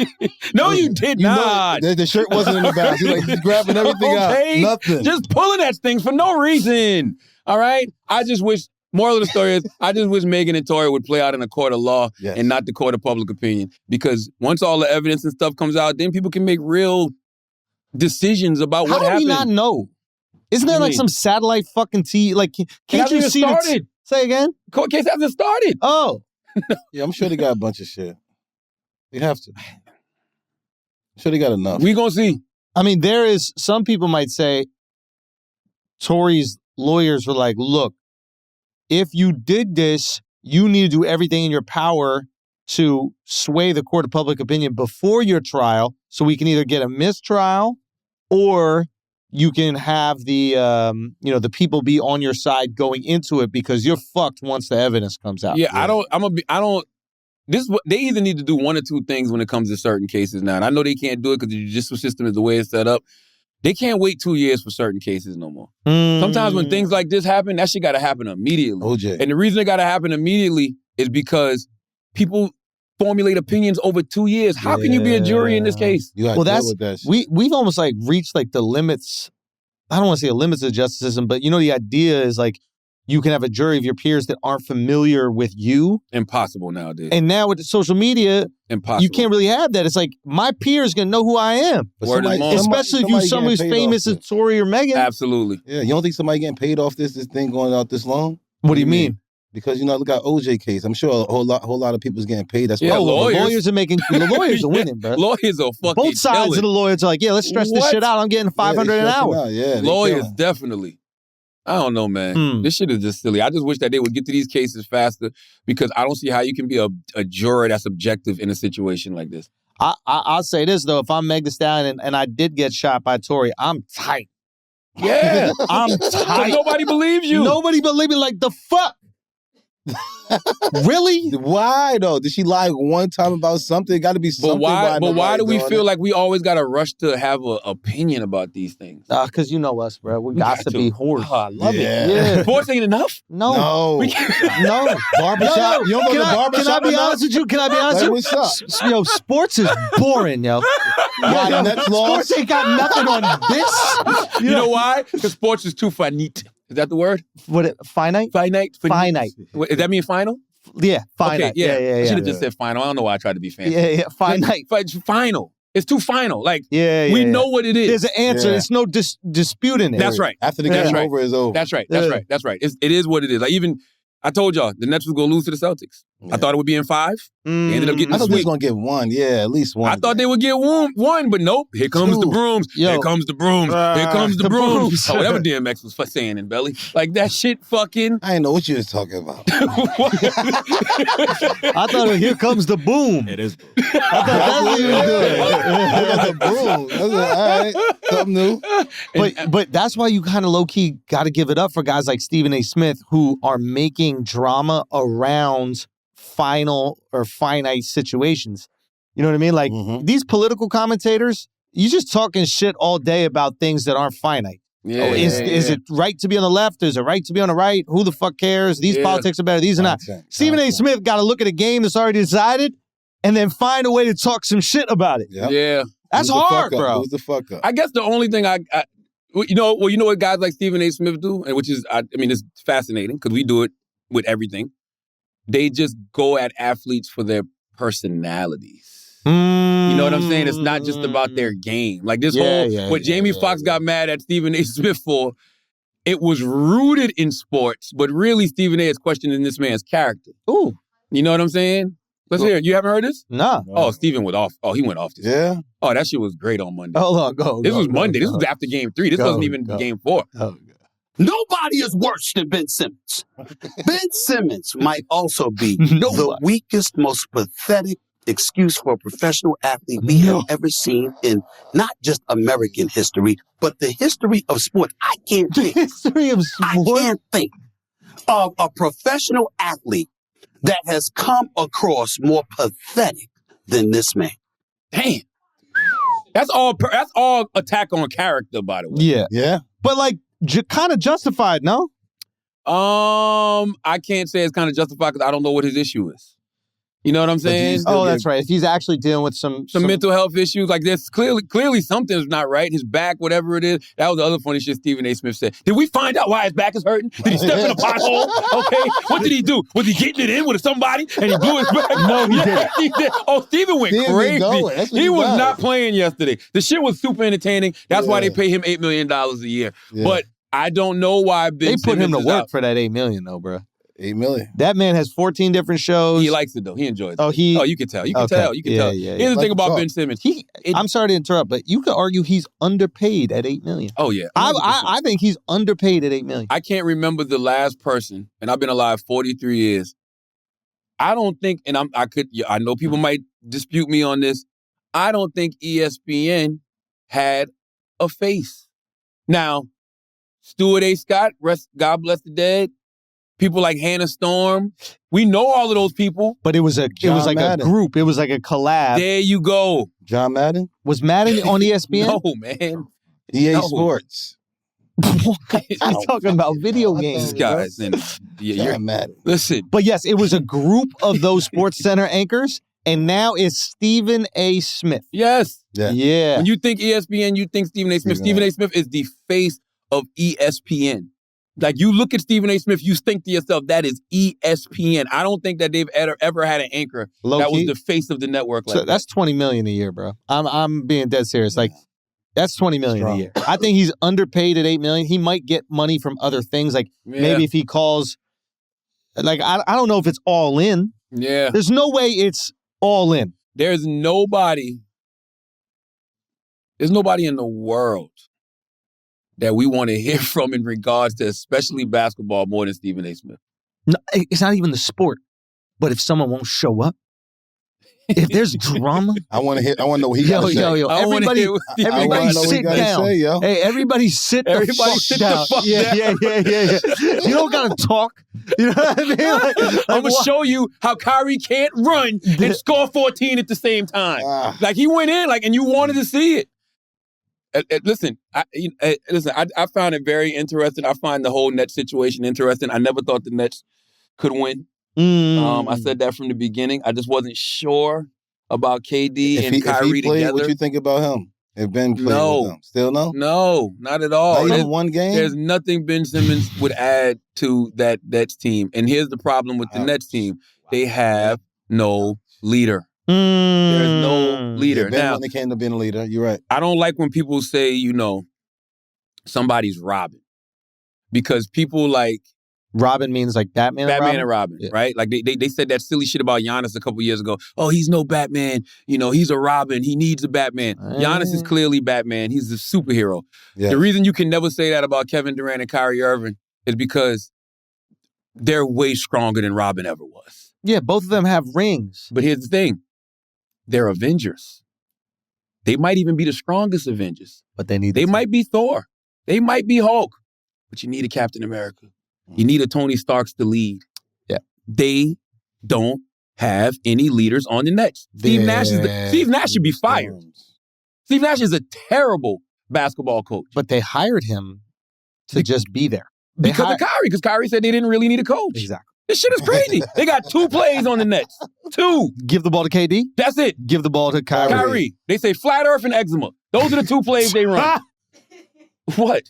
No, you did You know, not. the shirt wasn't in the bag. He's grabbing everything Okay. out. Nothing. Just pulling at things for no reason. All right? I just wish, moral of the story is, I just wish Megan and Tory would play out in a court of law Yes. and not the court of public opinion. Because once all the evidence and stuff comes out, then people can make real decisions about How what do happened. we not know? Isn't What there do you like mean? some satellite fucking T? Like, It can't hasn't you even see started. Say again? Court case hasn't started. Oh, Yeah, I'm sure they got a bunch of shit. They have to. I'm sure they got enough. We gonna see. I mean, there is, some people might say Tory's lawyers were like, look, if you did this, you need to do everything in your power to sway the court of public opinion before your trial, so we can either get a mistrial or you can have the the people be on your side going into it, because you're fucked once the evidence comes out. Yeah, I don't. This is what they either need to do, one or two things when it comes to certain cases now. And I know they can't do it because the judicial system is the way it's set up. They can't wait 2 years for certain cases no more. Sometimes when things like this happen, that shit got to happen immediately. OJ. And the reason it got to happen immediately is because people formulate opinions over 2 years. How can you be a jury in this case? You gotta Well, deal that's with that shit. we've almost like reached like the limits. I don't want to say the limits of the justice system, but the idea is like you can have a jury of your peers that aren't familiar with you. Impossible nowadays. And now with the social media, Impossible. you can't really have that. It's like my peers gonna know who I am, But Word is somebody- bond. especially if you're someone who's getting paid famous off as Tory or Megan. Absolutely. Yeah, you don't think somebody getting paid off this thing going out this long? What do you mean? Because look at OJ case. I'm sure a whole lot of people's getting paid. That's Yeah, why lawyers. The lawyers are winning, bro. Lawyers are fucking Both sides killing. of the lawyers are like, yeah, let's stretch this What? shit out. I'm getting $500 an hour. Yeah, they Lawyers, killing. definitely. I don't know, man. This shit is just silly. I just wish that they would get to these cases faster, because I don't see how you can be a juror that's objective in a situation like this. I'll say this, though. If I'm Meg Thee Stallion and I did get shot by Tory, I'm tight. Yeah. I'm But tight. nobody believes you. Nobody believe me. Like, the fuck? Really? Why though? Did she lie one time about something? It got to be something. But why do we doing feel it. like we always got to rush to have an opinion about these things? Because you know us, bro. We got to be whores. Oh, I love Yeah. it. Yeah. Sports ain't enough? No. No, We can't. No. barbershop. You don't go Can to I barbershop be enough? honest with you? Can I be honest Like, with you? what's up? Yo, sports is boring, yo. Why, Nets lost? Sports ain't got nothing on this. You know why? Because sports is too finite. Is that the word? What? Finite? Finite? Finite. Does that mean final? Yeah, finite. Okay, yeah. Yeah. I should have just said final. I don't know why I tried to be fancy. Yeah, finite. Final. It's too final. Like, Yeah. we know what it is. There's an answer. Yeah. There's no dispute in it. That's right. After the That's game right. over is over. That's right. Yeah. That's right. It is what it is. Like, even I told y'all the Nets was gonna lose to the Celtics. Yeah. I thought it would be in 5. They ended up getting I the thought they was sweep. gonna get one. Yeah, at least one. I thought they would get one, but nope. Here comes the brooms. Yo. Here comes the brooms. Here comes the brooms. brooms. Oh, whatever DMX was saying in Belly. Like that shit fucking. I didn't know what you was talking about. I thought here comes the boom. It is. I thought that's what you were doing. I got the broom. I was like, all right, something new. But that's why you kind of low key got to give it up for guys like Stephen A. Smith who are making drama around final or finite situations. You know what I mean? Like these political commentators, you just talking shit all day about things that aren't finite. Yeah, Is it right to be on the left? Is it right to be on the right? Who the fuck cares? These politics are better. These are not. Stephen A. Smith got to look at a game that's already decided and then find a way to talk some shit about it. Yep. Yeah. That's hard, bro. Who's the fuck up? I guess the only thing you know what guys like Stephen A. Smith do, and which is, I mean, it's fascinating because we do it with everything. They just go at athletes for their personalities. You know what I'm saying? It's not just about their game. Like this what Jamie Foxx got mad at Stephen A. Smith for, it was rooted in sports, but really Stephen A. is questioning this man's character. Ooh. You know what I'm saying? Let's hear it. You haven't heard this? No. Oh, Stephen went off. Oh, he went off this. Yeah. Oh, that shit was great on Monday. Hold on, go. This was Monday. This was after game 3. This wasn't even game 4. Oh, Nobody is worse than Ben Simmons. Ben Simmons might also be the weakest, most pathetic excuse for a professional athlete we have ever seen in not just American history, but the history of sport. I can't think. History of sport? I can't think of a professional athlete that has come across more pathetic than this man. Damn. That's all attack on character, by the way. Yeah. Yeah. But like, kind of justified, no? I can't say it's kind of justified because I don't know what his issue is. You know what I'm saying? Oh, that's right. If he's actually dealing with some mental health issues, like there's clearly something's not right. His back, whatever it is. That was the other funny shit Stephen A. Smith said. Did we find out why his back is hurting? Did he step in a pothole? Okay. What did he do? Was he getting it in with somebody and he blew his back? No, he didn't. He did. Oh, Stephen went crazy. He was not playing yesterday. The shit was super entertaining. That's why they pay him $8 million a year. Yeah. But I don't know why Ben They put Simmons him to work out. for that $8 million, though, bro. $8 million. That man has 14 different shows. He likes it though. He enjoys it. Oh, you can tell. You can tell. You can tell. Here's the thing about Ben Simmons. I'm sorry to interrupt, but you could argue he's underpaid at $8 million. Oh yeah, I think he's underpaid at $8 million. I can't remember the last person, and I've been alive 43 years. I don't think, and I know people might dispute me on this. I don't think ESPN had a face. Now, Stuart A. Scott, God bless the dead. People like Hannah Storm. We know all of those people. But it was like a group. It was like a collab. There you go. John Madden? Was Madden on ESPN? No, man. EA Sports. I'm talking about video games. Guys, and you're Madden. Listen. But yes, it was a group of those Sports Center anchors, and now it's Stephen A. Smith. Yes. Yeah. When you think ESPN, you think Stephen A. Smith. Stephen A. Smith is the face of ESPN. Like, you look at Stephen A. Smith, you think to yourself, that is ESPN. I don't think that they've ever had an anchor that was the face of the network like that. That's $20 million a year, bro. I'm being dead serious. Like, that's $20 million a year. I think he's underpaid at $8 million. He might get money from other things. Like, maybe if he calls, like, I don't know if it's all in. Yeah. There's no way it's all in. There's nobody in the world that we want to hear from in regards to especially basketball more than Stephen A. Smith. No, it's not even the sport. But if someone won't show up, if there's drama, I want to know what he got to say. Everybody sit down. Hey, everybody sit the fuck down. Yeah. You don't gotta talk. You know what I mean? Like, I'm gonna show you how Kyrie can't run and score 14 at the same time. Like, he went in, and you wanted to see it. Listen, I found it very interesting. I find the whole Nets situation interesting. I never thought the Nets could win. I said that from the beginning. I just wasn't sure about KD and Kyrie if he played, together. What you think about him? If Ben played with him? Still no? No, not at all. Not even one game? There's nothing Ben Simmons would add to that Nets team. And here's the problem with the Nets team. They have no leader. There's no leader. Ben now, when it came to being a leader, you're right. I don't like when people say, somebody's robbing. Because people like Robin means like Batman and Robin, right? Like they said that silly shit about Giannis a couple years ago. Oh, he's no Batman. He's a Robin. He needs a Batman. Giannis is clearly Batman. He's a superhero. Yeah. The reason you can never say that about Kevin Durant and Kyrie Irving is because they're way stronger than Robin ever was. Yeah, both of them have rings. But here's the thing. They're Avengers. They might even be the strongest Avengers. But they might be Thor. They might be Hulk. But you need a Captain America. You need a Tony Starks to lead. Yeah. They don't have any leaders on the Nets. Steve Nash should be fired. Steve Nash is a terrible basketball coach. But they hired him to just be there. Because of Kyrie. Because Kyrie said they didn't really need a coach. Exactly. This shit is crazy. They got 2 plays on the Nets. 2. Give the ball to KD. That's it. Give the ball to Kyrie. They say flat earth and eczema. Those are the 2 plays they run. What?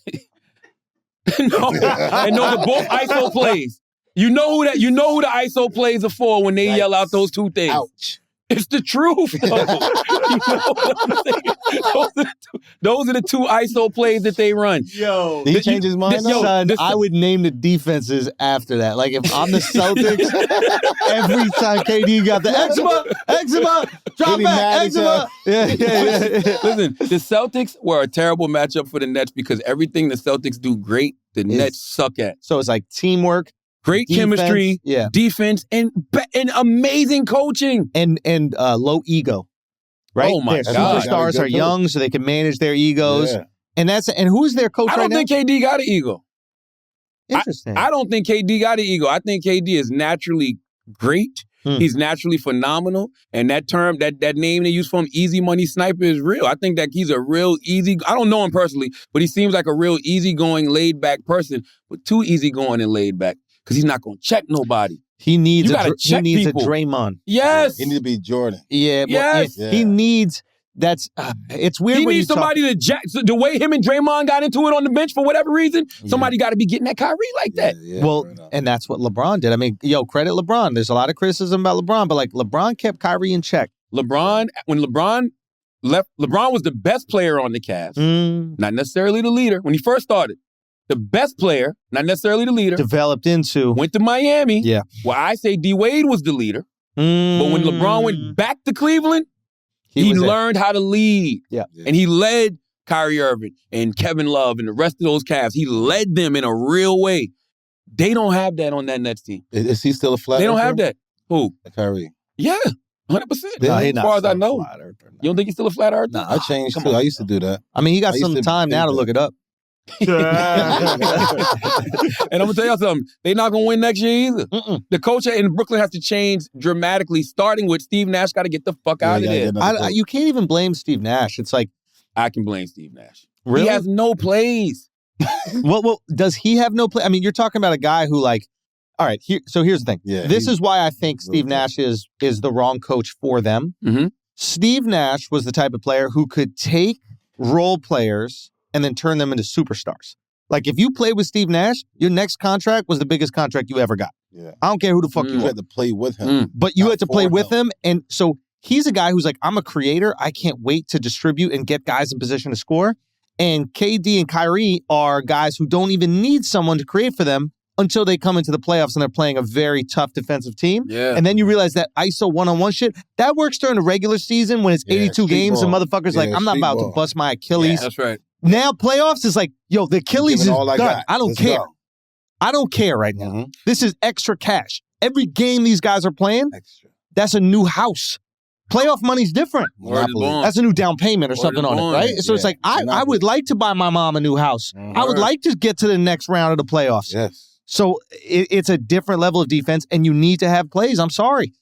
No. And those are both ISO plays. You know who the ISO plays are for when they yell out those 2 things. Ouch. It's the truth. You know what I'm saying? Those are the 2 ISO plays that they run. Yo. Did he change his mind? Son, I would name the defenses after that. Like if I'm the Celtics, every time KD got the eczema, drop back, eczema. Yeah. Listen, the Celtics were a terrible matchup for the Nets because everything the Celtics do great, the Nets suck at. So it's like teamwork. Great chemistry, defense, and amazing coaching. And low ego, right? Oh, my their God. Superstars are young, so they can manage their egos. Yeah. And who's their coach right now? I don't think KD got an ego. Interesting. I don't think KD got an ego. I think KD is naturally great. He's naturally phenomenal. And that term, that name they use for him, easy money sniper, is real. I think that he's a real I don't know him personally, but he seems like a real easygoing, laid-back person, but too easygoing and laid back. Because he's not going to check nobody. He needs a people. Draymond. Yes. He needs to be Jordan. Yeah. Yes. Yeah. He needs, it's weird he when needs somebody to jack. So the way him and Draymond got into it on the bench for whatever reason, somebody got to be getting at Kyrie like that. Yeah, well, and that's what LeBron did. I mean, credit LeBron. There's a lot of criticism about LeBron, but like LeBron kept Kyrie in check. When LeBron left, LeBron was the best player on the Cavs. Not necessarily the leader. When he first started. The best player, not necessarily the leader. Developed into. Went to Miami. Yeah. Where I say D. Wade was the leader. But when LeBron went back to Cleveland, he learned how to lead. Yeah. And he led Kyrie Irving and Kevin Love and the rest of those Cavs. He led them in a real way. They don't have that on that Nets team. Is he still a flat earther? They don't have that. Who? Kyrie. Yeah. 100%. No, as far as I know. You don't think he's still a flat earther? Nah, I changed too. I used to do that. I mean, he got some time now to look it up. And I'm gonna tell y'all something. They're not gonna win next year either. The culture in Brooklyn has to change dramatically, starting with Steve Nash got to get the fuck out of there. You can't even blame Steve Nash. It's like I can blame Steve Nash. Really? He has no plays. Well, does he have no play? I mean, you're talking about a guy who like. All right, so here's the thing. Yeah, this is why I think Steve Nash is the wrong coach for them. Steve Nash was the type of player who could take role players and then turn them into superstars. Like, if you play with Steve Nash, your next contract was the biggest contract you ever got. Yeah. I don't care who the fuck you had to play with him. But you had to play with him. And so he's a guy who's like, I'm a creator. I can't wait to distribute and get guys in position to score. And KD and Kyrie are guys who don't even need someone to create for them until they come into the playoffs and they're playing a very tough defensive team. Yeah. And then you realize that ISO one-on-one shit, that works during the regular season when it's 82 games and motherfuckers like, I'm not about to bust my Achilles. Yeah, that's right. Now playoffs is like, yo, the Achilles is done. I don't care. I don't care right now. This is extra cash. Every game these guys are playing, that's a new house. Playoff money's different. That's a new down payment or something on it, right? So it's like, I would like to buy my mom a new house. I would like to get to the next round of the playoffs. Yes. So it's a different level of defense, and you need to have plays. I'm sorry.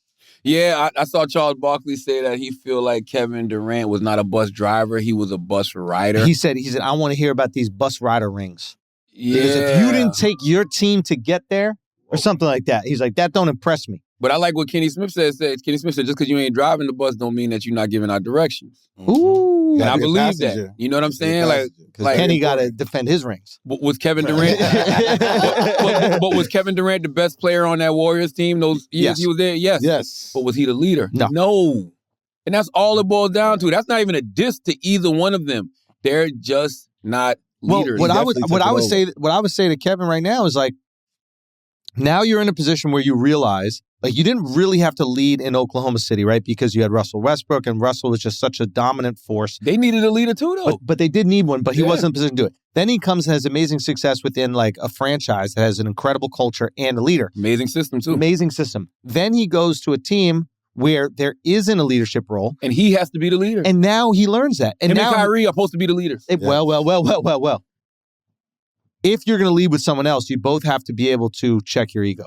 Yeah, I saw Charles Barkley say that he feel like Kevin Durant was not a bus driver, he was a bus rider. He said, I want to hear about these bus rider rings. Yeah. Because if you didn't take your team to get there, or something like that, he's like, that don't impress me. But I like what Kenny Smith said. Kenny Smith said, just because you ain't driving the bus don't mean that you're not giving out directions. Ooh. And I believe that. You know what I'm saying? Like Kenny got to defend his rings. Was Kevin Durant but was Kevin Durant the best player on that Warriors team those years he was there? Yes. But was he the leader? No. And that's all it boils down to. That's not even a diss to either one of them. They're just not leaders. What I would say to Kevin right now is like, Now you're in a position where you realize, like, you didn't really have to lead in Oklahoma City, right? Because you had Russell Westbrook, and Russell was just such a dominant force. They needed a leader too, though. But they did need one, but he wasn't in a position to do it. Then he comes and has amazing success within, like, a franchise that has an incredible culture and a leader. Amazing system, too. Amazing system. Then he goes to a team where there isn't a leadership role. And he has to be the leader. And now he learns that. And now Kyrie are supposed to be the leaders. Well. If you're going to lead with someone else, you both have to be able to check your ego.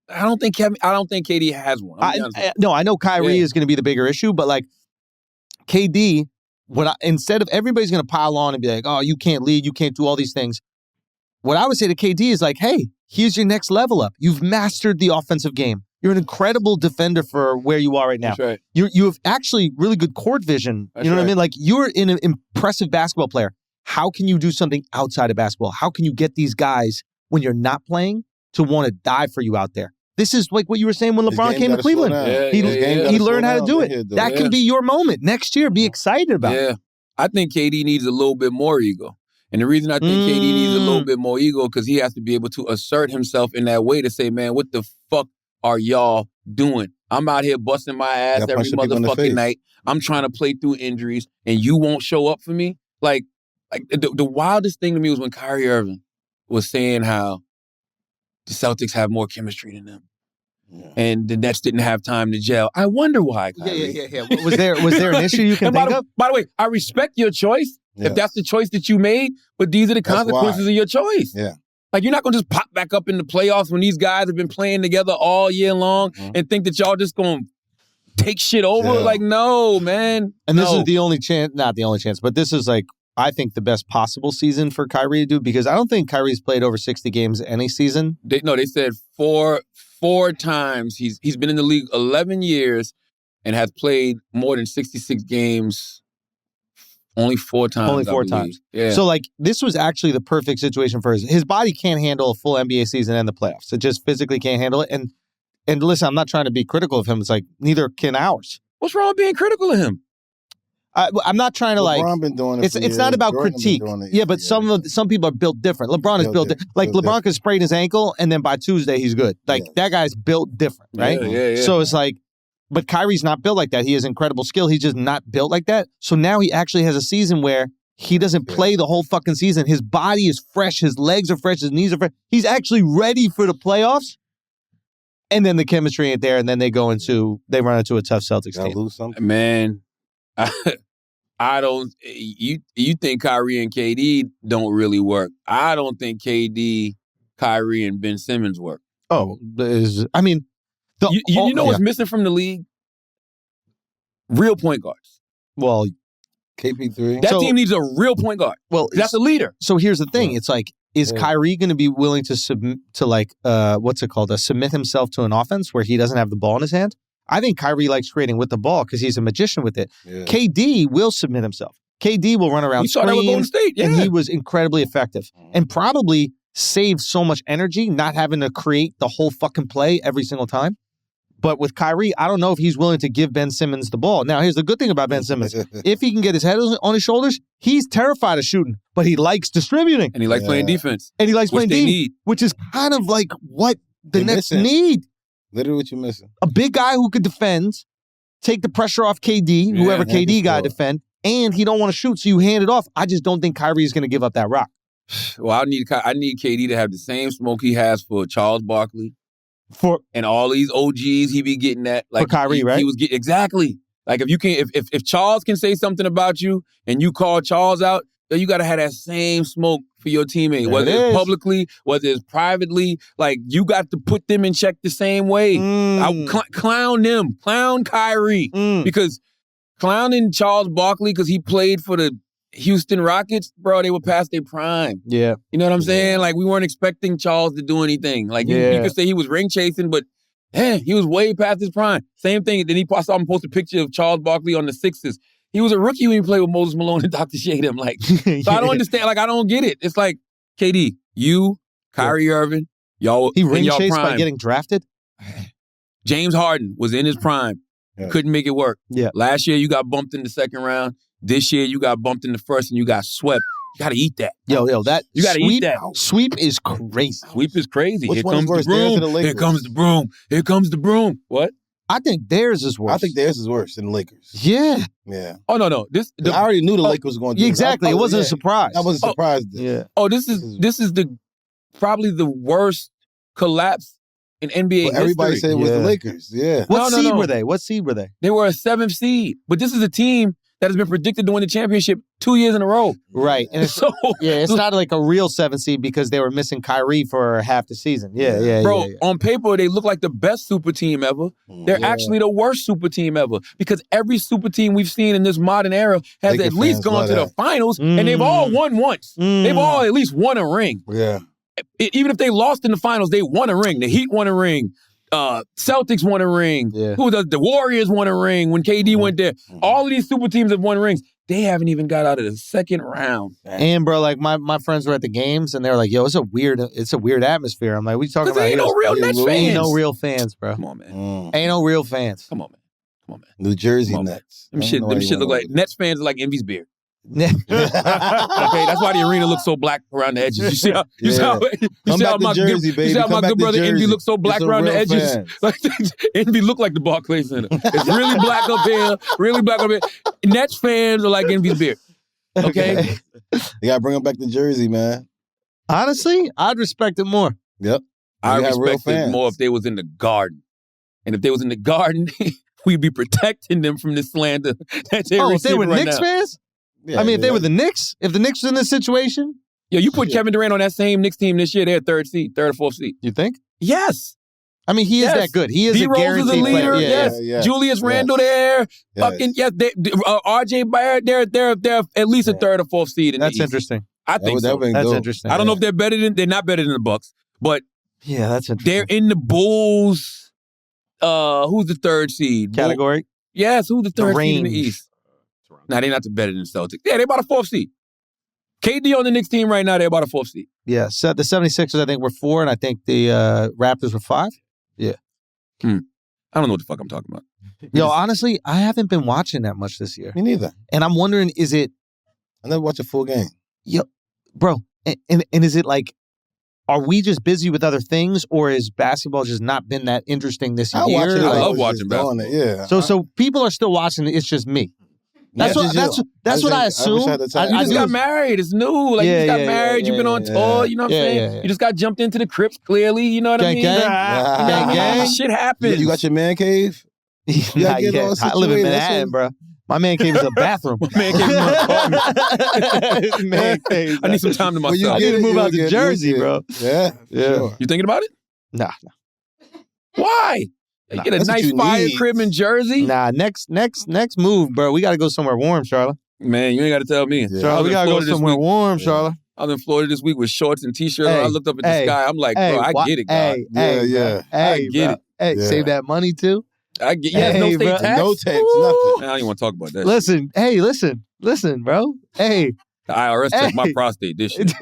I don't think KD has one. I know Kyrie is going to be the bigger issue, but like KD, instead of everybody's going to pile on and be like, oh, you can't lead, you can't do all these things. What I would say to KD is like, hey, here's your next level up. You've mastered the offensive game. You're an incredible defender for where you are right now. That's right. You have actually really good court vision. You know what I mean? Like, you're an impressive basketball player. How can you do something outside of basketball? How can you get these guys, when you're not playing, to want to die for you out there? This is like what you were saying when LeBron came to Cleveland. He learned how to do it. That can be your moment. Next year, be excited about it. I think KD needs a little bit more ego. And the reason I think KD needs a little bit more ego, because he has to be able to assert himself in that way to say, man, what the fuck are y'all doing? I'm out here busting my ass every motherfucking night. I'm trying to play through injuries, and you won't show up for me? Like the wildest thing to me was when Kyrie Irving was saying how the Celtics have more chemistry than them. Yeah. And the Nets didn't have time to gel. I wonder why, Kyrie. Yeah. Was there an issue you can think of? By the way, I respect your choice, if that's the choice that you made, but these are the consequences of your choice. Yeah. Like, you're not going to just pop back up in the playoffs when these guys have been playing together all year long and think that y'all just going to take shit over. Yeah. Like, no, man. And this is the only chance, not the only chance, but this is like, I think the best possible season for Kyrie to do, because I don't think Kyrie's played over 60 games any season. They said four times. He's been in the league 11 years and has played more than 66 games only 4 times. Only 4 times. Yeah. So, like, this was actually the perfect situation for his body can't handle a full NBA season and the playoffs. It just physically can't handle it. And listen, I'm not trying to be critical of him. It's like, neither can ours. What's wrong with being critical of him? I'm not trying to LeBron been doing it. It's not about Jordan critique. But some people are built different. LeBron is built like LeBron could sprain his ankle and then by Tuesday he's good. Like that guy's built different, right? Yeah. So it's like, but Kyrie's not built like that. He has incredible skill. He's just not built like that. So now he actually has a season where he doesn't play the whole fucking season. His body is fresh. His legs are fresh. His knees are fresh. He's actually ready for the playoffs. And then the chemistry ain't there. And then they run into a tough Celtics team. Lose something. Man, I don't. You think Kyrie and KD don't really work? I don't think KD, Kyrie, and Ben Simmons work. Oh, you know what's missing from the league? Real point guards. Well, KP3. That team needs a real point guard. Well, that's a leader. So here's the thing: it's like, is Kyrie going to be willing to submit to submit himself to an offense where he doesn't have the ball in his hand? I think Kyrie likes creating with the ball because he's a magician with it. Yeah. KD will submit himself. KD will run around screens, that with Golden State, and he was incredibly effective and probably saved so much energy not having to create the whole fucking play every single time. But with Kyrie, I don't know if he's willing to give Ben Simmons the ball. Now, here's the good thing about Ben Simmons. If he can get his head on his shoulders, he's terrified of shooting, but he likes distributing. And he likes playing defense. And he likes playing defense, which is kind of like what the Nets need. Literally what you're missing. A big guy who could defend, take the pressure off KD, whoever KD got to defend, and he don't want to shoot, so you hand it off. I just don't think Kyrie is going to give up that rock. Well, I need KD to have the same smoke he has for Charles Barkley. And all these OGs he be getting that. Like, for Kyrie, right? He was getting, exactly. Like, if Charles can say something about you and you call Charles out, then you got to have that same smoke for your teammate, whether it's publicly, whether it's privately. Like, you got to put them in check the same way. Clown them. Clown Kyrie. Because clowning Charles Barkley because he played for the Houston Rockets, bro, they were past their prime. Yeah. You know what I'm saying? Like, we weren't expecting Charles to do anything. Like, you could say he was ring chasing, but he was way past his prime. Same thing. Then I saw him post a picture of Charles Barkley on the Sixers. He was a rookie when he played with Moses Malone and Dr. Shadem. Like, so I don't understand. Like, I don't get it. It's like, KD, you, Kyrie Irving, y'all. He ring chased by getting drafted? James Harden was in his prime. Yeah. Couldn't make it work. Yeah. Last year, you got bumped in the second round. This year, you got bumped in the first and you got swept. You gotta eat that. Yo, that you gotta sweep, eat that. Sweep is crazy. Sweep is crazy. Which Here one is comes the worse, theirs or the broom. Lakers? Here comes the broom. Here comes the broom. What? I think theirs is worse. I think theirs is worse than the Lakers. Yeah. Yeah. Oh no. I already knew the Lakers was going to do exactly. It wasn't a surprise. I wasn't surprised. Yeah. Oh, this is the probably the worst collapse in NBA history. Everybody said it was the Lakers. Yeah. What seed were they? What seed were they? They were a 7th seed. But this is a team that has been predicted to win the championship 2 years in a row. Right. And it's, it's not like a real 7th seed because they were missing Kyrie for half the season. Yeah. Bro, on paper, they look like the best super team ever. They're actually the worst super team ever because every super team we've seen in this modern era has at least gone to the finals, and they've all won once. They've all at least won a ring. Yeah. Even if they lost in the finals, they won a ring. The Heat won a ring. Celtics won a ring. Yeah. The Warriors won a ring when KD went there. All of these super teams have won rings. They haven't even got out of the second round. And bro, like my friends were at the games and they were like, "Yo, it's a weird atmosphere." I'm like, "We talking about?" Ain't no real Nets fans. Ain't no real fans, bro. Come on, man. Ain't no real fans. Come on, man. New Jersey Nets. Them shit look like Nets fans are like Envy's beard. Okay, that's why the arena looks so black around the edges. You see how my good brother Envy looks so black around the edges. Like Envy look like the Barclays Center. It's really black up here, really black up here. Nets fans are like Envy's beard. Okay, you gotta bring them back to Jersey, man. Honestly, I'd respect it more. Yep, I respect it more if they was in the Garden, and if they was in the Garden, we'd be protecting them from the slander that they're if they were right Knicks now. fans. Yeah, I mean, if they were the Knicks, if the Knicks was in this situation. Yo, you put Kevin Durant on that same Knicks team this year, they're third or fourth seed. You think? Yes. I mean, he is that good. He is D-Rose a guaranteed is a leader. player. Yes. Julius Randle there. Fucking RJ Barrett, they're at least a third or fourth seed in the East. That's interesting. I think so. That's interesting. I don't know if they're not better than the Bucks, but yeah, that's interesting. They're in the Bulls. Who's the third seed? Category? Yes, who's the third seed in the East? Nah, they're not better than the Celtics. Yeah, they're about a fourth seed. KD on the Knicks team right now, they're about a fourth seed. Yeah, so the 76ers, I think, were 4, and I think the Raptors were 5. Yeah. I don't know what the fuck I'm talking about. Yo, honestly, I haven't been watching that much this year. Me neither. And I'm wondering, is it... I never watch a full game. Yo, bro, and is it like, are we just busy with other things, or is basketball just not been that interesting this year? I love watching basketball. Yeah. So people are still watching it. It's just me. That's what I assume. You just got married. It's new. Like you just got married. You've been on tour. You know what I'm saying? You just got jumped into the Crips. Clearly, you know what I mean. Gang. Shit happens. You got your man cave. I live in Manhattan, bro. My man cave is a bathroom. Man cave is an apartment. Man cave. I need some time to myself. I need to move out to Jersey, bro. Yeah. Sure. You thinking about it? Nah. Why? You get a nice fire crib in Jersey? Nah, next move, bro. We got to go somewhere warm, Charlotte. Man, you ain't got to tell me. Yeah. Charlotte, we got to go somewhere warm, Charlotte. I was in Florida this week with shorts and T-shirt. I looked up at the sky. I'm like, bro, I get it, God. I get it. Hey, save that money, too. I get no state tax. No tax, nothing. Man, I don't even want to talk about that. Listen, bro. Hey. The IRS checked my prostate this year. They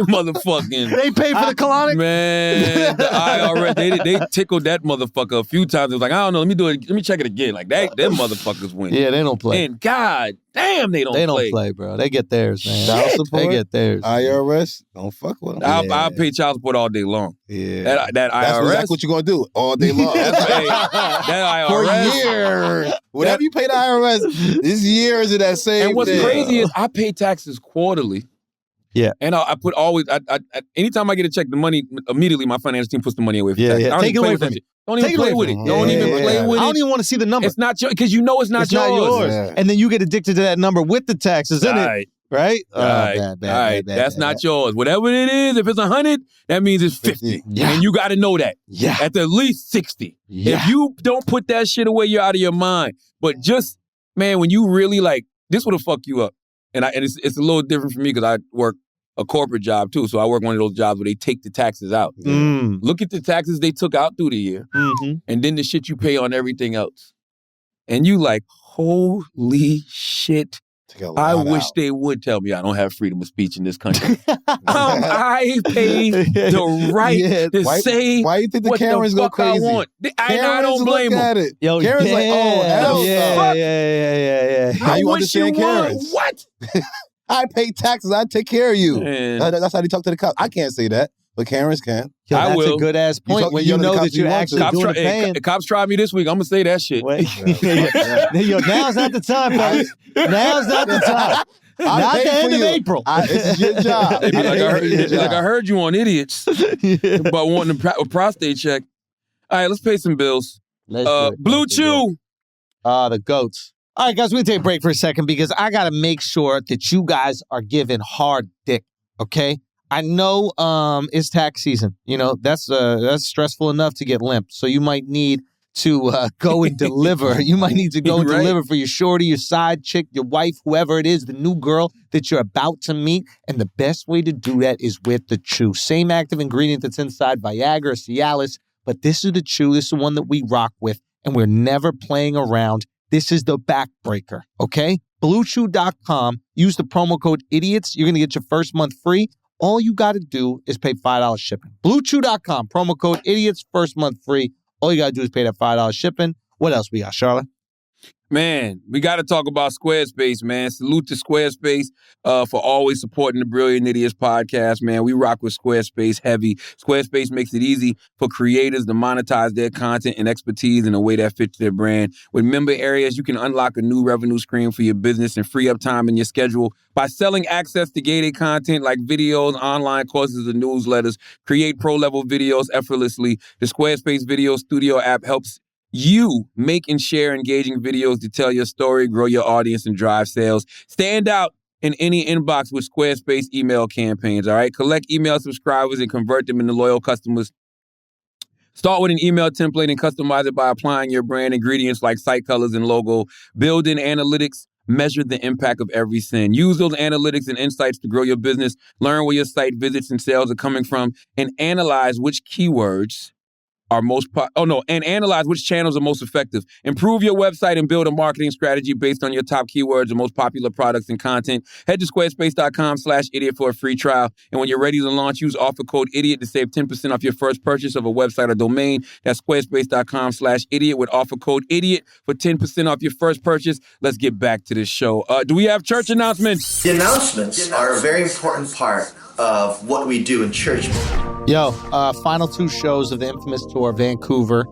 motherfucking. They pay for the colonic? Man, the IRS, they tickled that motherfucker a few times. It was like, I don't know, let me check it again. Like, them motherfuckers win. Yeah, they don't play. And God damn, they don't play. They don't play, bro. They get theirs, man. Child support? They get theirs. IRS, don't fuck with them. I'll pay child support all day long. Yeah. That IRS. That's exactly what you're going to do all day long. That IRS. For years. Whatever you pay the IRS, this years of that same And what's thing. crazy is I pay taxes quarterly. Yeah. And I put anytime I get a check, the money, immediately my finance team puts the money away for taxes. Yeah. Take it away from me. Don't even play with it. Don't even play with it. I don't even want to see the number. It's not yours, because you know it's not yours. Yeah. And then you get addicted to that number with the taxes in it. Right? Bad. That's not yours. Whatever it is, if it's 100, that means it's 50. Yeah. And you got to know that. Yeah. At the least 60. Yeah. If you don't put that shit away, you're out of your mind. But just, man, when you really this would have fucked you up. And it's a little different for me because I work a corporate job too. So I work one of those jobs where they take the taxes out. Look at the taxes they took out through the year. And then the shit you pay on everything else. And you like, holy shit. I wish they would tell me I don't have freedom of speech in this country. I pay the right to say why you think the what Karens the go fuck crazy? I want. I don't blame look them. at it. Yo, Karen's like, oh, hell yeah. Now you wish understand you would. Karens. What? I pay taxes. I take care of you. Man. That's how they talk to the cops. I can't say that, but Karens can. Yo, I that's will. a good ass point. When you know that you're actually doing the paying. Cops tried me this week. I'm gonna say that shit. Yo, now's not the time, fellas. Now's not the time. Not the end of April. This is your job. They be like, I heard you on Idiots about wanting a prostate check. All right, let's pay some bills. Blue Chew. The goats. All right, guys, we'll take a break for a second because I got to make sure that you guys are giving hard dick, okay? I know it's tax season. You know, that's stressful enough to get limp. So you might need to go and deliver. You might need to go and deliver for your shorty, your side chick, your wife, whoever it is, the new girl that you're about to meet. And the best way to do that is with the Chew. Same active ingredient that's inside Viagra, Cialis, but this is the Chew. This is the one that we rock with, and we're never playing around. This is the backbreaker, okay? BlueChew.com. Use the promo code IDIOTS. You're going to get your first month free. All you got to do is pay $5 shipping. BlueChew.com. Promo code IDIOTS. First month free. All you got to do is pay that $5 shipping. What else we got, Charlotte? Man, we got to talk about Squarespace, man. Salute to Squarespace for always supporting the Brilliant Idiots podcast, man. We rock with Squarespace heavy. Squarespace makes it easy for creators to monetize their content and expertise in a way that fits their brand. With member areas, you can unlock a new revenue stream for your business and free up time in your schedule by selling access to gated content like videos, online courses, and newsletters. Create pro-level videos effortlessly. The Squarespace Video Studio app helps you make and share engaging videos to tell your story, grow your audience, and drive sales. Stand out in any inbox with Squarespace email campaigns, all right? Collect email subscribers and convert them into loyal customers. Start with an email template and customize it by applying your brand ingredients like site colors and logo. Build in analytics. Measure the impact of every send. Use those analytics and insights to grow your business. Learn where your site visits and sales are coming from, and analyze which keywords are and analyze which channels are most effective. Improve your website and build a marketing strategy based on your top keywords and most popular products and content. Head to squarespace.com/idiot for a free trial. And when you're ready to launch, use offer code IDIOT to save 10% off your first purchase of a website or domain. That's squarespace.com/idiot with offer code IDIOT for 10% off your first purchase. Let's get back to this show. Do we have church announcements? The announcements are a very important part of what we do in church. Yo, final 2 shows of the infamous tour, Vancouver.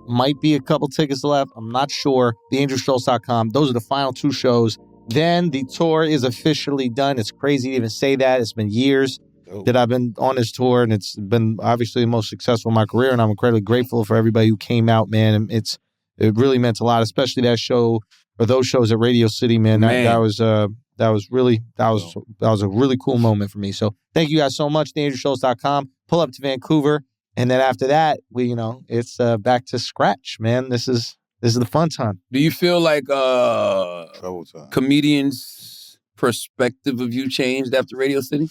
Might be a couple tickets left. I'm not sure. TheAngelSchultz.com. Those are the final 2 shows. Then the tour is officially done. It's crazy to even say that. It's been years that I've been on this tour, and it's been obviously the most successful in my career, and I'm incredibly grateful for everybody who came out, man. And it really meant a lot, especially that show or those shows at Radio City, man. That was a really cool moment for me. So thank you guys so much. TheAngelSchultz.com. Pull up to Vancouver, and then after that, it's back to scratch, man. This is the fun time. Do you feel like comedians' perspective of you changed after Radio City?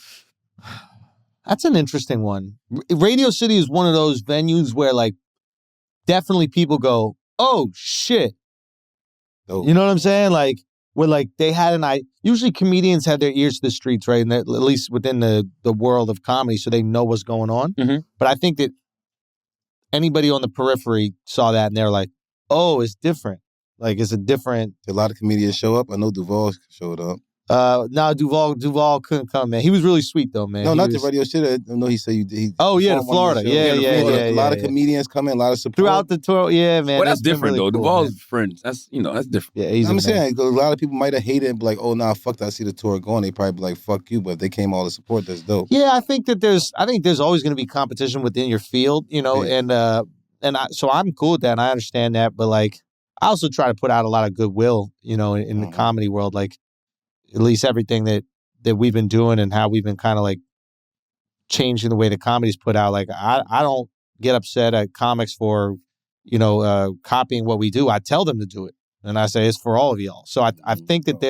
That's an interesting one. Radio City is one of those venues where, like, definitely people go, "Oh shit." Oh. You know what I'm saying? Like, where like they had usually comedians have their ears to the streets, right? And at least within the world of comedy, so they know what's going on. Mm-hmm. But I think that anybody on the periphery saw that and they're like, oh, it's different. Like, it's a different... A lot of comedians show up. I know Duval showed up. No, Duval couldn't come, man. He was really sweet, though, man. No, not the Radio City. I know he said he to Florida. Yeah. A lot of comedians come in, a lot of support. Throughout the tour, yeah, man. Well, that's different, really though. Cool, Duval's man. friends. That's different. Yeah, I'm saying, a lot of people might have hated and be like, oh, nah, fuck that, I see the tour going. They probably be like, fuck you, but if they came all to support, that's dope. Yeah, I think there's always going to be competition within your field, so I'm cool with that, and I understand that, but, like, I also try to put out a lot of goodwill, in the comedy world, like, at least everything that we've been doing and how we've been kind of like changing the way the comedy's put out. Like, I don't get upset at comics for, copying what we do. I tell them to do it. And I say, it's for all of y'all. So I think that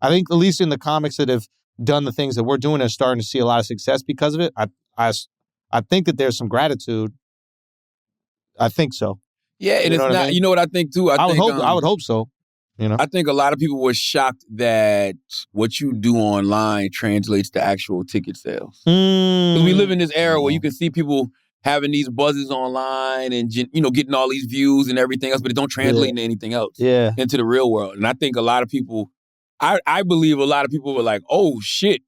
at least in the comics that have done the things that we're doing and starting to see a lot of success because of it, I think that there's some gratitude. I think so. Yeah, and it's not, you know what I think too? I would hope so. You know, I think a lot of people were shocked that what you do online translates to actual ticket sales. Because we live in this era where you can see people having these buzzes online and getting all these views and everything else, but it don't translate into anything else. Into the real world. And I think a lot of people, I believe a lot of people were like, oh shit.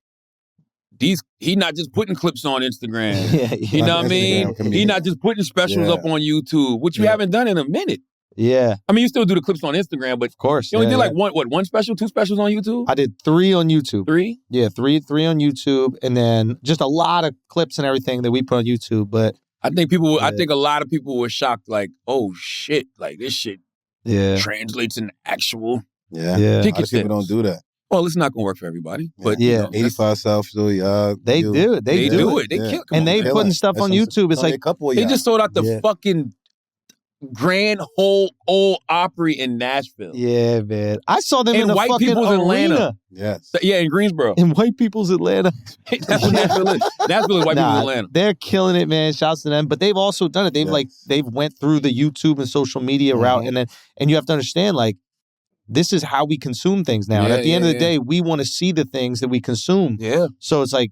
He not just putting clips on Instagram. You know what I mean? He not just putting specials up on YouTube, which you haven't done in a minute. Yeah. I mean, you still do the clips on Instagram, but of course, you only did like one special, 2 specials on YouTube? I did 3 on YouTube. 3? Yeah, three on YouTube, and then just a lot of clips and everything that we put on YouTube. But I think I think a lot of people were shocked, like, oh shit, like this shit translates into actual ticket sales. People don't do that. Well, it's not gonna work for everybody, but 85 South Philly, they do it. They do it. They kill. And they putting stuff on YouTube. It's like they just sold out the fucking Grand Old Opry in Nashville. Yeah, man. I saw them in the white fucking people's arena. Atlanta. Yes. Yeah, in Greensboro. In white people's Atlanta. That's what Nashville is. Nashville is white people's Atlanta. They're killing it, man. Shouts to them. But they've also done it. They've went through the YouTube and social media route, and you have to understand, like, this is how we consume things now. And at the end of the day, we want to see the things that we consume. Yeah. So it's like,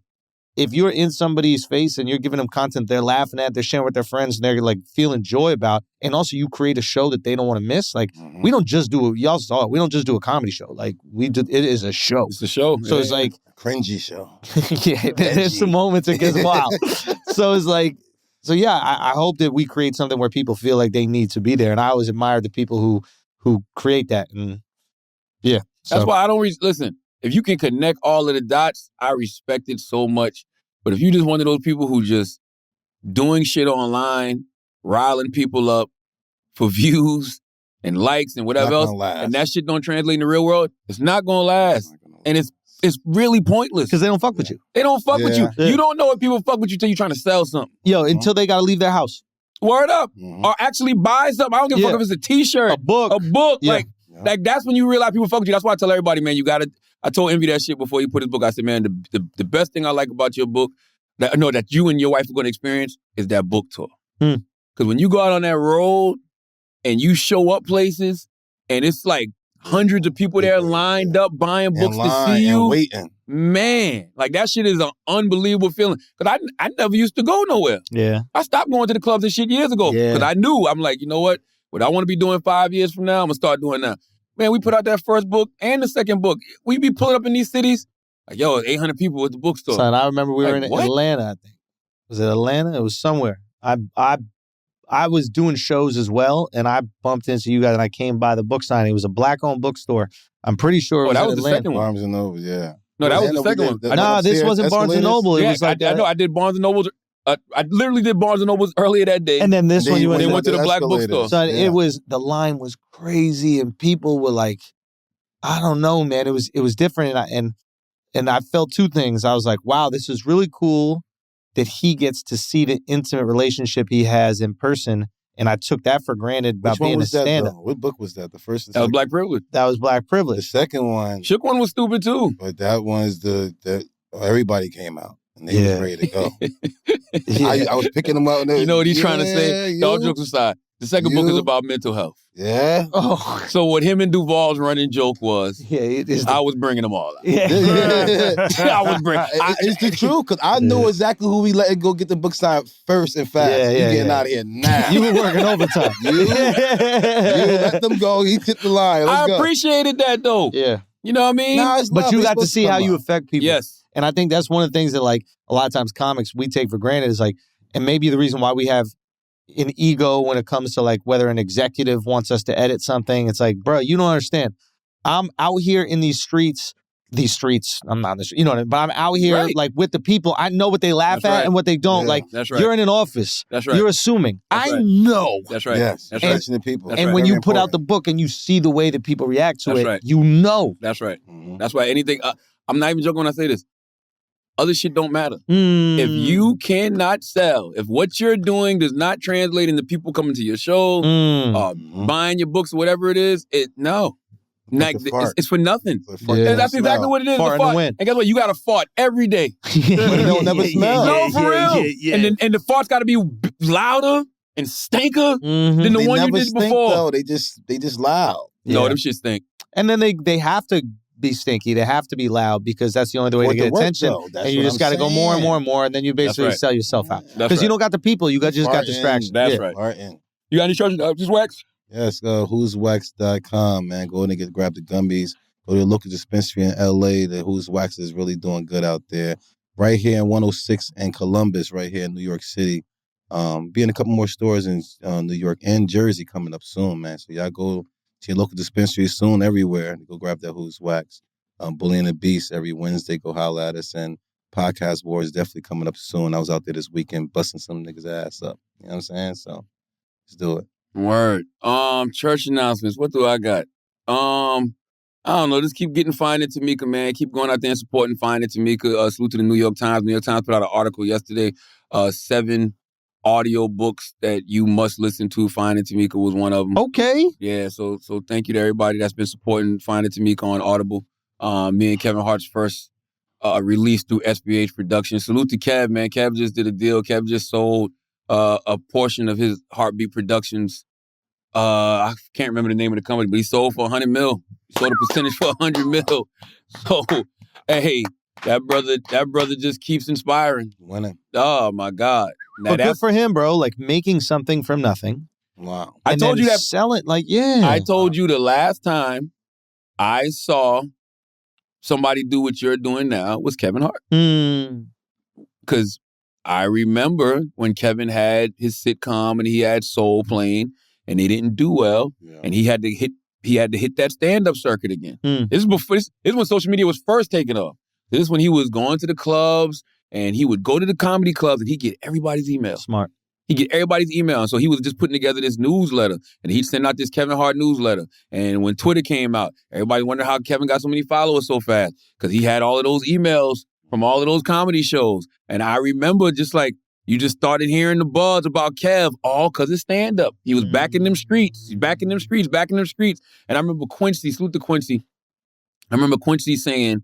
if you're in somebody's face and you're giving them content they're laughing at, they're sharing with their friends, and they're like feeling joy about, and also you create a show that they don't want to miss. Like we don't just do y'all saw it. We don't just do a comedy show. Like it is a show. It's a show. So it's like a cringy show. There's some moments it gets wild. So it's like, I hope that we create something where people feel like they need to be there. And I always admire the people who create that. And that's why I don't listen. If you can connect all of the dots, I respect it so much. But if you just one of those people who just doing shit online, riling people up for views and likes and whatever else, and that shit don't translate in the real world, it's not gonna last. And it's really pointless. Because they don't fuck with you. They don't fuck with you. You don't know if people fuck with you till you're trying to sell something. Yo, until they gotta leave their house. Word up. Or actually buy something. I don't give a fuck if it's a t-shirt. A book. Like that's when you realize people fuck with you. That's why I tell everybody, man, you gotta. I told Envy that shit before he put his book. I said, man, the best thing I like about your book, that I know that you and your wife are going to experience, is that book tour. Because when you go out on that road and you show up places and it's like hundreds of people there lined up buying books to see you, waiting. Man, like that shit is an unbelievable feeling. Because I never used to go nowhere. Yeah. I stopped going to the clubs and shit years ago. Because I knew, I'm like, you know what I want to be doing 5 years from now, I'm going to start doing now. Man, we put out that first book and the second book. We be pulling up in these cities. Like, yo, 800 people at the bookstore. Son, I remember we were in what? Atlanta, I think. Was it Atlanta? It was somewhere. I was doing shows as well, and I bumped into you guys, and I came by the book signing. It was a black-owned bookstore. I'm pretty sure it was that in was Atlanta. the second one. Barnes & Noble, yeah. No, that was the second one. No, this wasn't Barnes & Noble. It was like I know. I did Barnes & Noble. I literally did Barnes & Noble earlier that day. And then this one, you went to the black bookstore. So it was, the line was crazy, and people were like, I don't know, man. It was different, and I felt two things. I was like, wow, this is really cool that he gets to see the intimate relationship he has in person, and I took that for granted about being a stand-up. What book was that? The first and that was Black Privilege. That was Black Privilege. The second one, Shook one was stupid too. But that one's everybody came out. And they was ready to go. I was picking them up. You know what he's trying to say? All jokes aside, the second book is about mental health. Yeah. Oh. So what him and Duval's running joke was, I was bringing them all out. Yeah. I was bringing. It's the truth, because I knew exactly who we let go get the book signed first and fast. You getting out of here now. You were working overtime. You let them go. He tipped the line. Let's go. Appreciated that though. Yeah. You know what I mean? But you got to see how you affect people. Yes. And I think that's one of the things that, like, a lot of times comics we take for granted is like, and maybe the reason why we have an ego when it comes to like whether an executive wants us to edit something. It's like, bro, you don't understand. I'm out here in these streets. I'm not in the street, you know what I mean? But I'm out here like with the people. I know what they laugh at and what they don't. Like, you're in an office. That's right. You're assuming. I know. That's right. Yes. That's right. The people. And when you put out the book and you see the way that people react to it, you know. That's right. That's why anything, I'm not even joking when I say this. Other shit don't matter. If you cannot sell, if what you're doing does not translate into people coming to your show, buying your books or whatever it is, it's for nothing. That's exactly what it is. Fart in the wind. And guess what? You got to fart every day. But it don't never smell. No, for real. And the fart's got to be louder and stinker than the one you did stink, before. Though. They just loud. No, them shit stink. And then they have to be stinky. They have to be loud because that's the only way to get attention. And you just got to go more and more and more. And then you basically sell yourself out. Because you don't got the people. You just got distractions. That's right. Martin. You got any church? Just wax? Yes, whoswax.com, man. Go in and grab the gummies. Go to the local dispensary in LA. The Who's Wax is really doing good out there. Right here in 106 and Columbus, right here in New York City. Be in a couple more stores in New York and Jersey coming up soon, man. So y'all go to your local dispensary soon everywhere. Go grab that Who's Wax. Bully and the Beast every Wednesday. Go holler at us. And Podcast Wars definitely coming up soon. I was out there this weekend busting some niggas' ass up. You know what I'm saying? So let's do it. Word. Church announcements. What do I got? I don't know. Just keep getting Finding Tamika, man. Keep going out there and supporting Finding Tamika. Salute to the New York Times. New York Times put out an article yesterday. 7 audio books that you must listen to. Finding Tamika was one of them. Okay. Yeah. So thank you to everybody that's been supporting Finding Tamika on Audible. Me and Kevin Hart's first release through SBH Productions. Salute to Kev, man. Kev just did a deal. Kev just sold a portion of his Heartbeat Productions. I can't remember the name of the company, but he sold for $100 million. He sold a percentage for $100 million. So, hey, that brother just keeps inspiring. Winning. Oh my God! Now but good for him, bro. Like making something from nothing. Wow. I told you that. Sell it, like yeah. I told you the last time I saw somebody do what you're doing now was Kevin Hart. Because I remember when Kevin had his sitcom and he had Soul Plane. And they didn't do well, and he had to hit that stand-up circuit again. This is when social media was first taking off. This is when he was going to the clubs, and he would go to the comedy clubs, and he'd get everybody's email. Smart. He'd get everybody's email, and so he was just putting together this newsletter, and he'd send out this Kevin Hart newsletter. And when Twitter came out, everybody wondered how Kevin got so many followers so fast, because he had all of those emails from all of those comedy shows. And I remember just like, you just started hearing the buzz about Kev all because of stand-up. He was back in them streets. He's back in them streets. And I remember Quincy, salute to Quincy. I remember Quincy saying,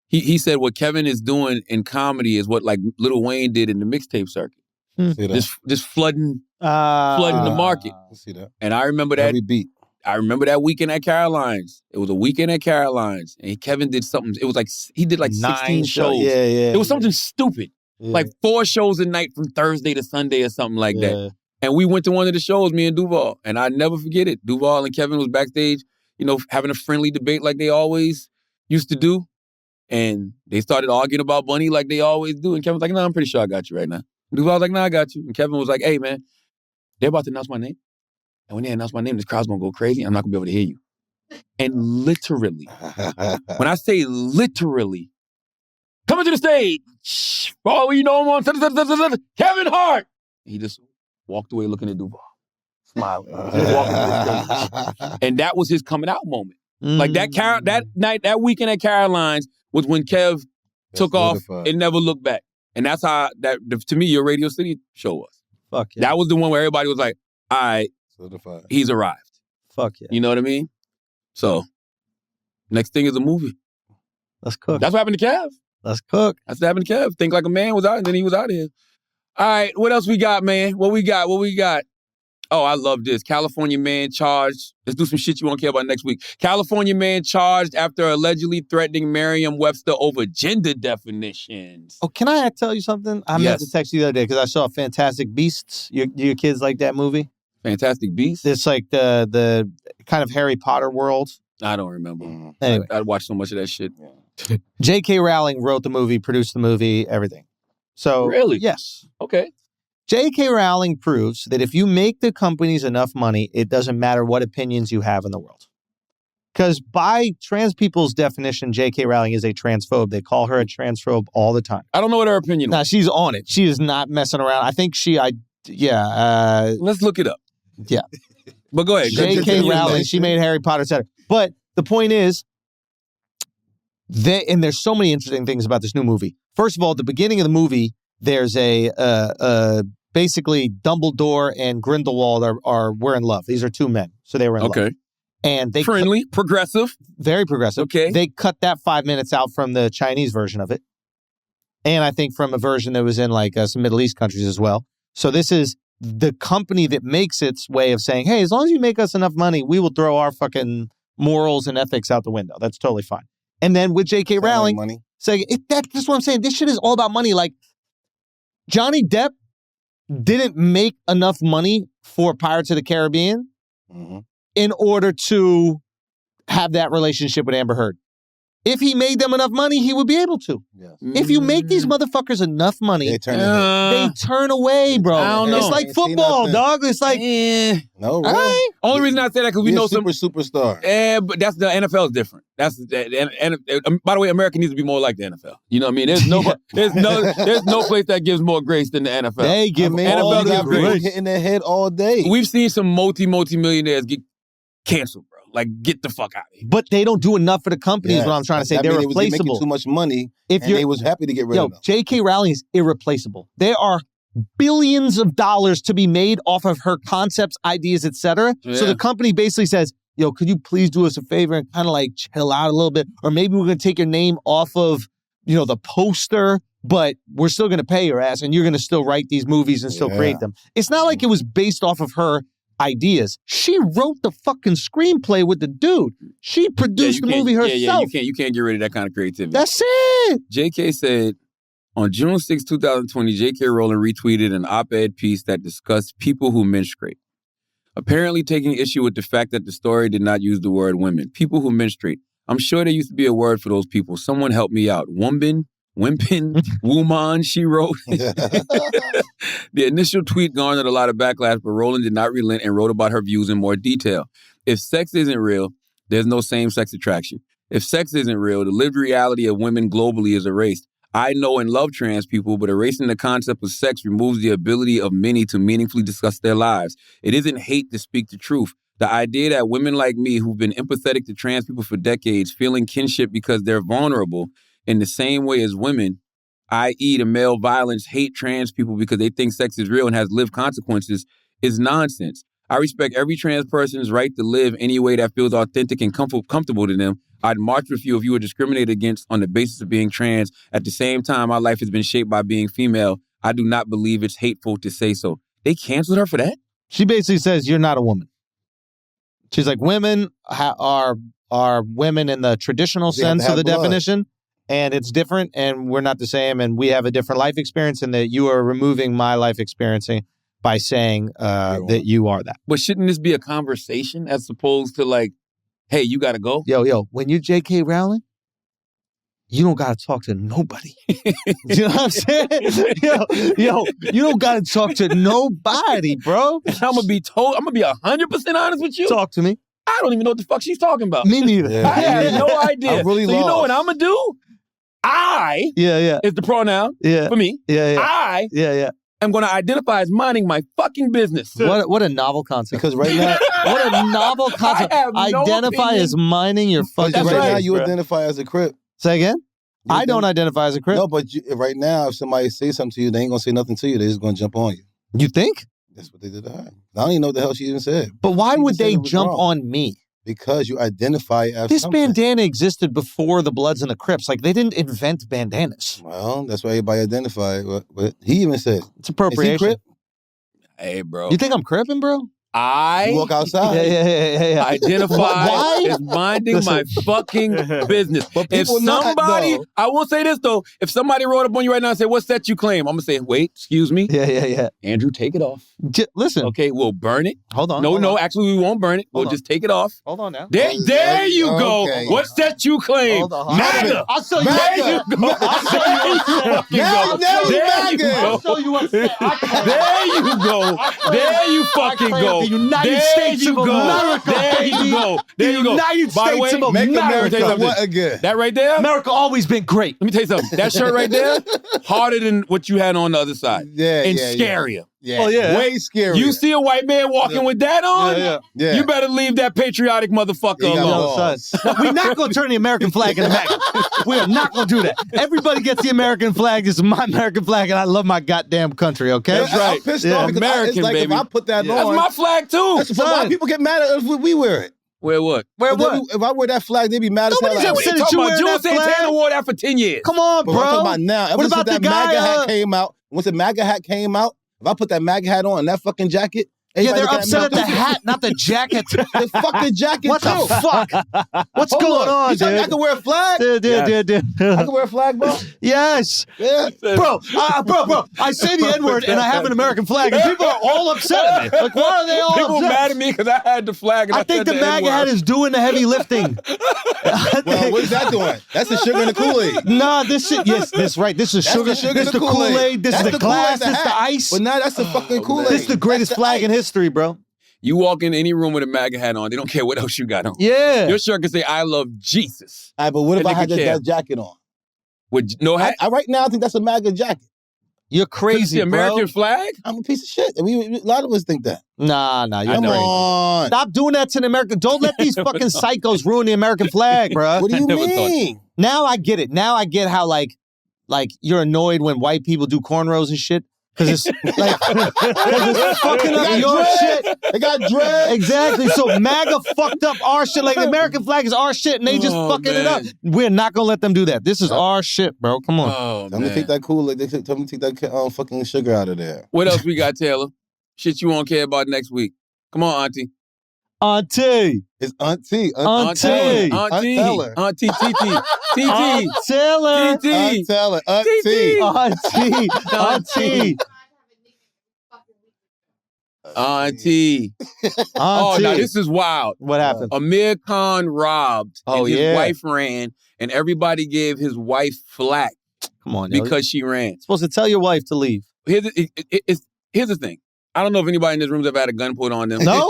he said what Kevin is doing in comedy is what like Lil Wayne did in the mixtape circuit. Just flooding the market. See that. And I remember that. Every beat. I remember that weekend at Caroline's. It was a weekend at Caroline's. And Kevin did something. It was like, he did like 16 shows. Yeah. It was something stupid. Yeah. Like 4 shows a night from Thursday to Sunday or something like that. And we went to one of the shows, me and Duval. And I never forget it. Duval and Kevin was backstage, having a friendly debate like they always used to do. And they started arguing about Bunny like they always do. And Kevin was like, no, I'm pretty sure I got you right now. And Duval was like, no, I got you. And Kevin was like, hey, man, they're about to announce my name. And when they announce my name, this crowd's going to go crazy. I'm not going to be able to hear you. And literally, when I say literally, coming to the stage, for all you know, I'm on Kevin Hart. He just walked away looking at Duval, smiling. And that was his coming out moment. Like that night, that weekend at Caroline's was when Kev took off and never looked back. And that's how to me, your Radio City show was. Fuck yeah. That was the one where everybody was like, all right, he's arrived. Fuck yeah. You know what I mean? So, next thing is a movie. Let's cook. That's what happened to Kev. Let's cook. That's what happened to Kev. Think Like a Man was out, and then he was out of here. All right, what else we got, man? What we got? Oh, I love this. California man charged. Let's do some shit you won't care about next week. California man charged after allegedly threatening Merriam-Webster over gender definitions. Oh, can I tell you something? I meant to text you the other day because I saw Fantastic Beasts. Your kids like that movie? Fantastic Beasts? It's like the kind of Harry Potter world. I don't remember. Anyway. I'd watched so much of that shit. J.K. Rowling wrote the movie, produced the movie, everything. So really? Yes. Okay. J.K. Rowling proves that if you make the companies enough money, it doesn't matter what opinions you have in the world. Because by trans people's definition, J.K. Rowling is a transphobe. They call her a transphobe all the time. I don't know what her opinion is. Nah, she's on it. She is not messing around. I think let's look it up. Yeah. But go ahead. J.K. Rowling, she made Harry Potter, etc. But the point is, and there's so many interesting things about this new movie. First of all, at the beginning of the movie, there's basically Dumbledore and Grindelwald were in love. These are two men, so they were in love. And they friendly, progressive, very progressive. Okay, they cut that 5 minutes out from the Chinese version of it, and I think from a version that was in like some Middle East countries as well. So this is the company that makes its way of saying, "Hey, as long as you make us enough money, we will throw our fucking morals and ethics out the window. That's totally fine. And then with J.K. Rowling, money. That's what I'm saying. This shit is all about money. Like, Johnny Depp didn't make enough money for Pirates of the Caribbean in order to have that relationship with Amber Heard. If he made them enough money, he would be able to. Yes. If you make these motherfuckers enough money, they turn away, bro. I don't know. It's like football, dog. It's like, no, right? Only reason I say that because we know some superstar. But that's the NFL is different. That's by the way, America needs to be more like the NFL. You know what I mean? There's no place that gives more grace than the NFL. They give NFL gives grace. Hitting their head all day. We've seen some multi-millionaires get canceled, bro. Like, get the fuck out of here. But they don't do enough for the companies, what I'm trying to say. They're replaceable. They making too much money, and they was happy to get rid of them. J.K. Rowling is irreplaceable. There are billions of dollars to be made off of her concepts, ideas, etc. Yeah. So the company basically says, yo, could you please do us a favor and kind of like chill out a little bit? Or maybe we're going to take your name off of, the poster, but we're still going to pay your ass, and you're going to still write these movies and still create them. It's not like it was based off of her ideas. She wrote the fucking screenplay with the dude. She produced the movie herself. You can't get rid of that kind of creativity. That's it. JK said, on June 6, 2020, JK Rowling retweeted an op-ed piece that discussed people who menstruate, apparently taking issue with the fact that the story did not use the word women. People who menstruate. I'm sure there used to be a word for those people. Someone help me out. Wimpin, woman, she wrote. The initial tweet garnered a lot of backlash, but Rowling did not relent and wrote about her views in more detail. If sex isn't real, there's no same-sex attraction. If sex isn't real, the lived reality of women globally is erased. I know and love trans people, but erasing the concept of sex removes the ability of many to meaningfully discuss their lives. It isn't hate to speak the truth. The idea that women like me, who've been empathetic to trans people for decades, feeling kinship because they're vulnerable in the same way as women, i.e. the male violence, hate trans people because they think sex is real and has lived consequences, is nonsense. I respect every trans person's right to live any way that feels authentic and comfortable to them. I'd march with you if you were discriminated against on the basis of being trans. At the same time, my life has been shaped by being female. I do not believe it's hateful to say so. They canceled her for that? She basically says, you're not a woman. She's like, women are women in the traditional sense of the definition, and it's different, and we're not the same, and we have a different life experience, and that you are removing my life experiencing by saying that you are that. But shouldn't this be a conversation as opposed to like, hey, you got to go? Yo, when you're J.K. Rowling, you don't got to talk to nobody. You know what I'm saying? Yo, you don't got to talk to nobody, bro. I'm going to be 100% honest with you. Talk to me. I don't even know what the fuck she's talking about. Me neither. I have no idea. I'm really lost. You know what I'm going to do? I is the pronoun for me. I am going to identify as minding my fucking business. What a novel concept. Because right now, what a novel concept. Identify as minding your fucking business. Right now, you identify as a Crip. Say again? I don't identify as a Crip. No, but right now, if somebody says something to you, they ain't going to say nothing to you. They're just going to jump on you. You think? That's what they did to her. I don't even know what the hell she even said. But why would they jump on me? Because you identify as this something. Bandana existed before the Bloods and the Crips. Like, they didn't invent bandanas. Well, that's why everybody identified. But he even said, it's appropriation. Is he Crip? Hey, bro. You think I'm cripping, bro? I walk outside. Yeah. Identify as minding my fucking business. But if somebody, I will say this though, if somebody wrote up on you right now and said, "What's that you claim?" I'm gonna say, "Wait, excuse me." Yeah. Andrew, take it off. Listen. Okay, we'll burn it. Hold on. No, actually, we won't burn it. We'll just take it off. Hold on now. There you go. Okay. What's that you claim? MAGA. I'll show you. There you go. Now you MAGA. I'll show you what. There you go. There you fucking go. The United States of America. There you go. There you go. United States of Make America. America what again? That right there? America always been great. Let me tell you something. That shirt right there, harder than what you had on the other side. And scarier. Yeah. Way scarier. You see a white man walking with that on? Yeah. You better leave that patriotic motherfucker alone. We're not going to turn the American flag into MAGA. We are not going to do that. Everybody gets the American flag. This is my American flag, and I love my goddamn country, okay? That's right. I'm pissed off because American, like, baby. if I put that on. That's my flag, too. That's why people get mad at us when we wear it. Wear what? If I wear that flag, they be mad as hell. What are you talking about? Jules Santana wore that for 10 years. Come on, bro. I'm talking about now. What about that MAGA hat came out? Once the MAGA hat came out, if I put that MAGA hat on and that fucking jacket, Yeah, they're upset at the hat, not the jacket. The fucking jacket, What the fuck? What's going on, dude? I can wear a flag? Dude. I can wear a flag, bro? Yes. Yeah. Bro, I say the N-word and I have an American flag, and people are all upset at me. Like, why are they all People upset? mad at me because I had the flag. And I think the MAGA hat is doing the heavy lifting. Well, what is that doing? That's the sugar in the Kool-Aid. Nah, this shit, yes, this right. This is sugar. This This is the Kool-Aid. This is the glass. This is the ice. But now that's the fucking Kool-Aid. This is the greatest flag in history, bro. You walk in any room with a MAGA hat on, they don't care what else you got on. Yeah. Your shirt can say, I love Jesus. All right, but what if And I they had could care. that jacket on? With no hat? Right now, I think that's a MAGA jacket. You're crazy, the American bro. flag? I'm a piece of shit. A lot of us think that. Nah, you're Come crazy. on. Stop doing that to the American. Don't let these fucking psychos ruin the American flag, bro. What do you never thought mean? Now I get it. Now I get how like you're annoyed when white people do cornrows and shit. Because it's like it's fucking up your shit. They got dread. Exactly. So MAGA fucked up our shit. Like the American flag is our shit, and they just fucking it up. We're not gonna let them do that. This is our shit, bro. Come on. Oh, Tell me to take that Kool-Aid. Tell me to take that fucking sugar out of there. What else we got, Taylor? Shit you won't care about next week. Come on, Auntie. Auntie. It's Auntie. Auntie. Auntie TT. TT. Taylor. TT. Auntie. Auntie. Oh, now this is wild. What happened? Amir Khan robbed, and his wife ran, and everybody gave his wife flack. Come on, yo. Because she ran. You're supposed to tell your wife to leave. Here's the thing. I don't know if anybody in this room's ever had a gun put on them. No?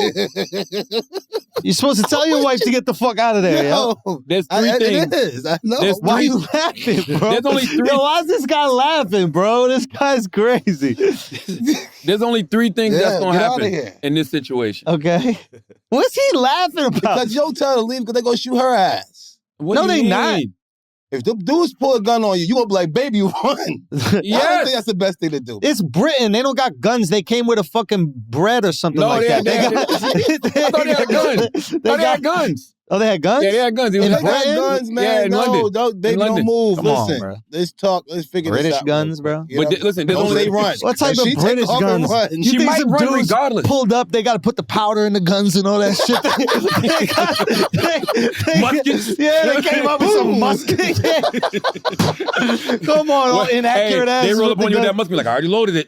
You're supposed to tell your wife to get the fuck out of there, yo. There's three things. It is. I know. Why are you laughing, bro? There's only three. Yo, why is this guy laughing, bro? This guy's crazy. There's only three things that's going to get outta happen here. in this situation. Okay. What's he laughing about? Because yo tell her to leave because they gonna shoot her ass. What No, do you they not. mean? If the dudes pull a gun on you, you gonna be like, baby, run. I don't Yes. think that's the best thing to do. It's Britain. They don't got guns. They came with a fucking bread or something No, like that. they had guns. They had guns. Oh, they had guns? Yeah, they had guns. It If was they got guns, man, Yeah, in no, London. don't, baby, In don't London. move. Come on, Listen, bro. let's talk. Let's figure British this out. guns, bro. You know? Listen, there's Oh, only they run. What type If of she take British off and guns? run, You She think might some run dudes regardless. pulled up, they got to put the powder in the guns and all that shit. Muskets? Yeah, they came up with some muskets. Come on, all inaccurate ass. They roll up on you with that must be like, I already loaded it.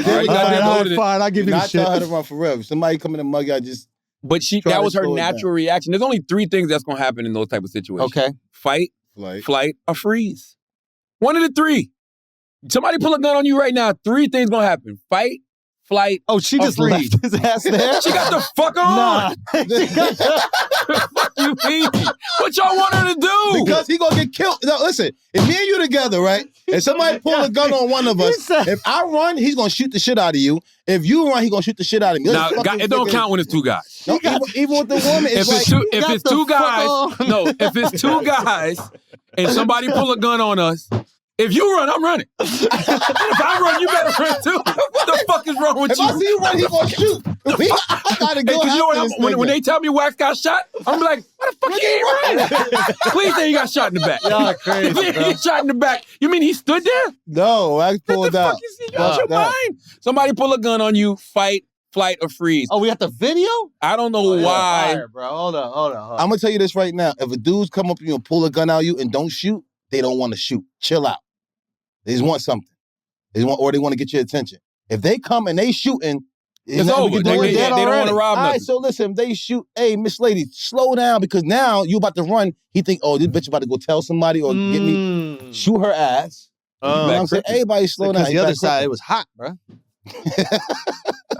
Alright, loaded it. fine, I'll give you the not tell her shit. to run for real. If somebody come in and mug you, I just But Try that to was her slow it natural reaction. There's only three things that's going to happen in those type of situations. Okay. Fight, like. flight, or freeze. One of the three. Somebody pull a gun on you right now. Three things going to happen. Fight, flight, Oh, she or just freeze. left his ass there? She got the fuck on. Nah. Fuck you mean? What y'all want her to do? Because he gonna get killed. No, listen, if me and you together, right? If somebody pull a gun on one of us, if I run, he's gonna shoot the shit out of you. If you run, he gonna shoot the shit out of me. Now, it don't count when it's two guys. No, even with the woman, it's If it's two guys, if it's two guys and somebody pull a gun on us, if you run, I'm running. If I run, you better run too. What the fuck is wrong with if you? I see you run, he gonna shoot. I gotta go. Because you know after this when nigga. they tell me Wax got shot, I'm like, why the fuck he ain't running? Please say he got shot in the back. Y'all crazy, If he bro. ain't shot in the back, you mean he stood there? No, I pulled What the out. fuck is he? You out your mind? Somebody pull a gun on you, fight, flight, or freeze. Oh, we got the video? I don't know why. Fire, bro. Hold on. I'm gonna tell you this right now. If a dude's come up to you and pull a gun out of you and don't shoot, they don't want to shoot. Chill out. They just want something. They want to get your attention. If they come and they shooting, It's over. They don't want to rob All right, nothing. so listen, if they shoot, hey, Miss Lady, slow down because now you about to run. He think, oh, this bitch about to go tell somebody or get me, shoot her ass. You know what I'm saying? Everybody slow down. Because the other side, it was hot, bro.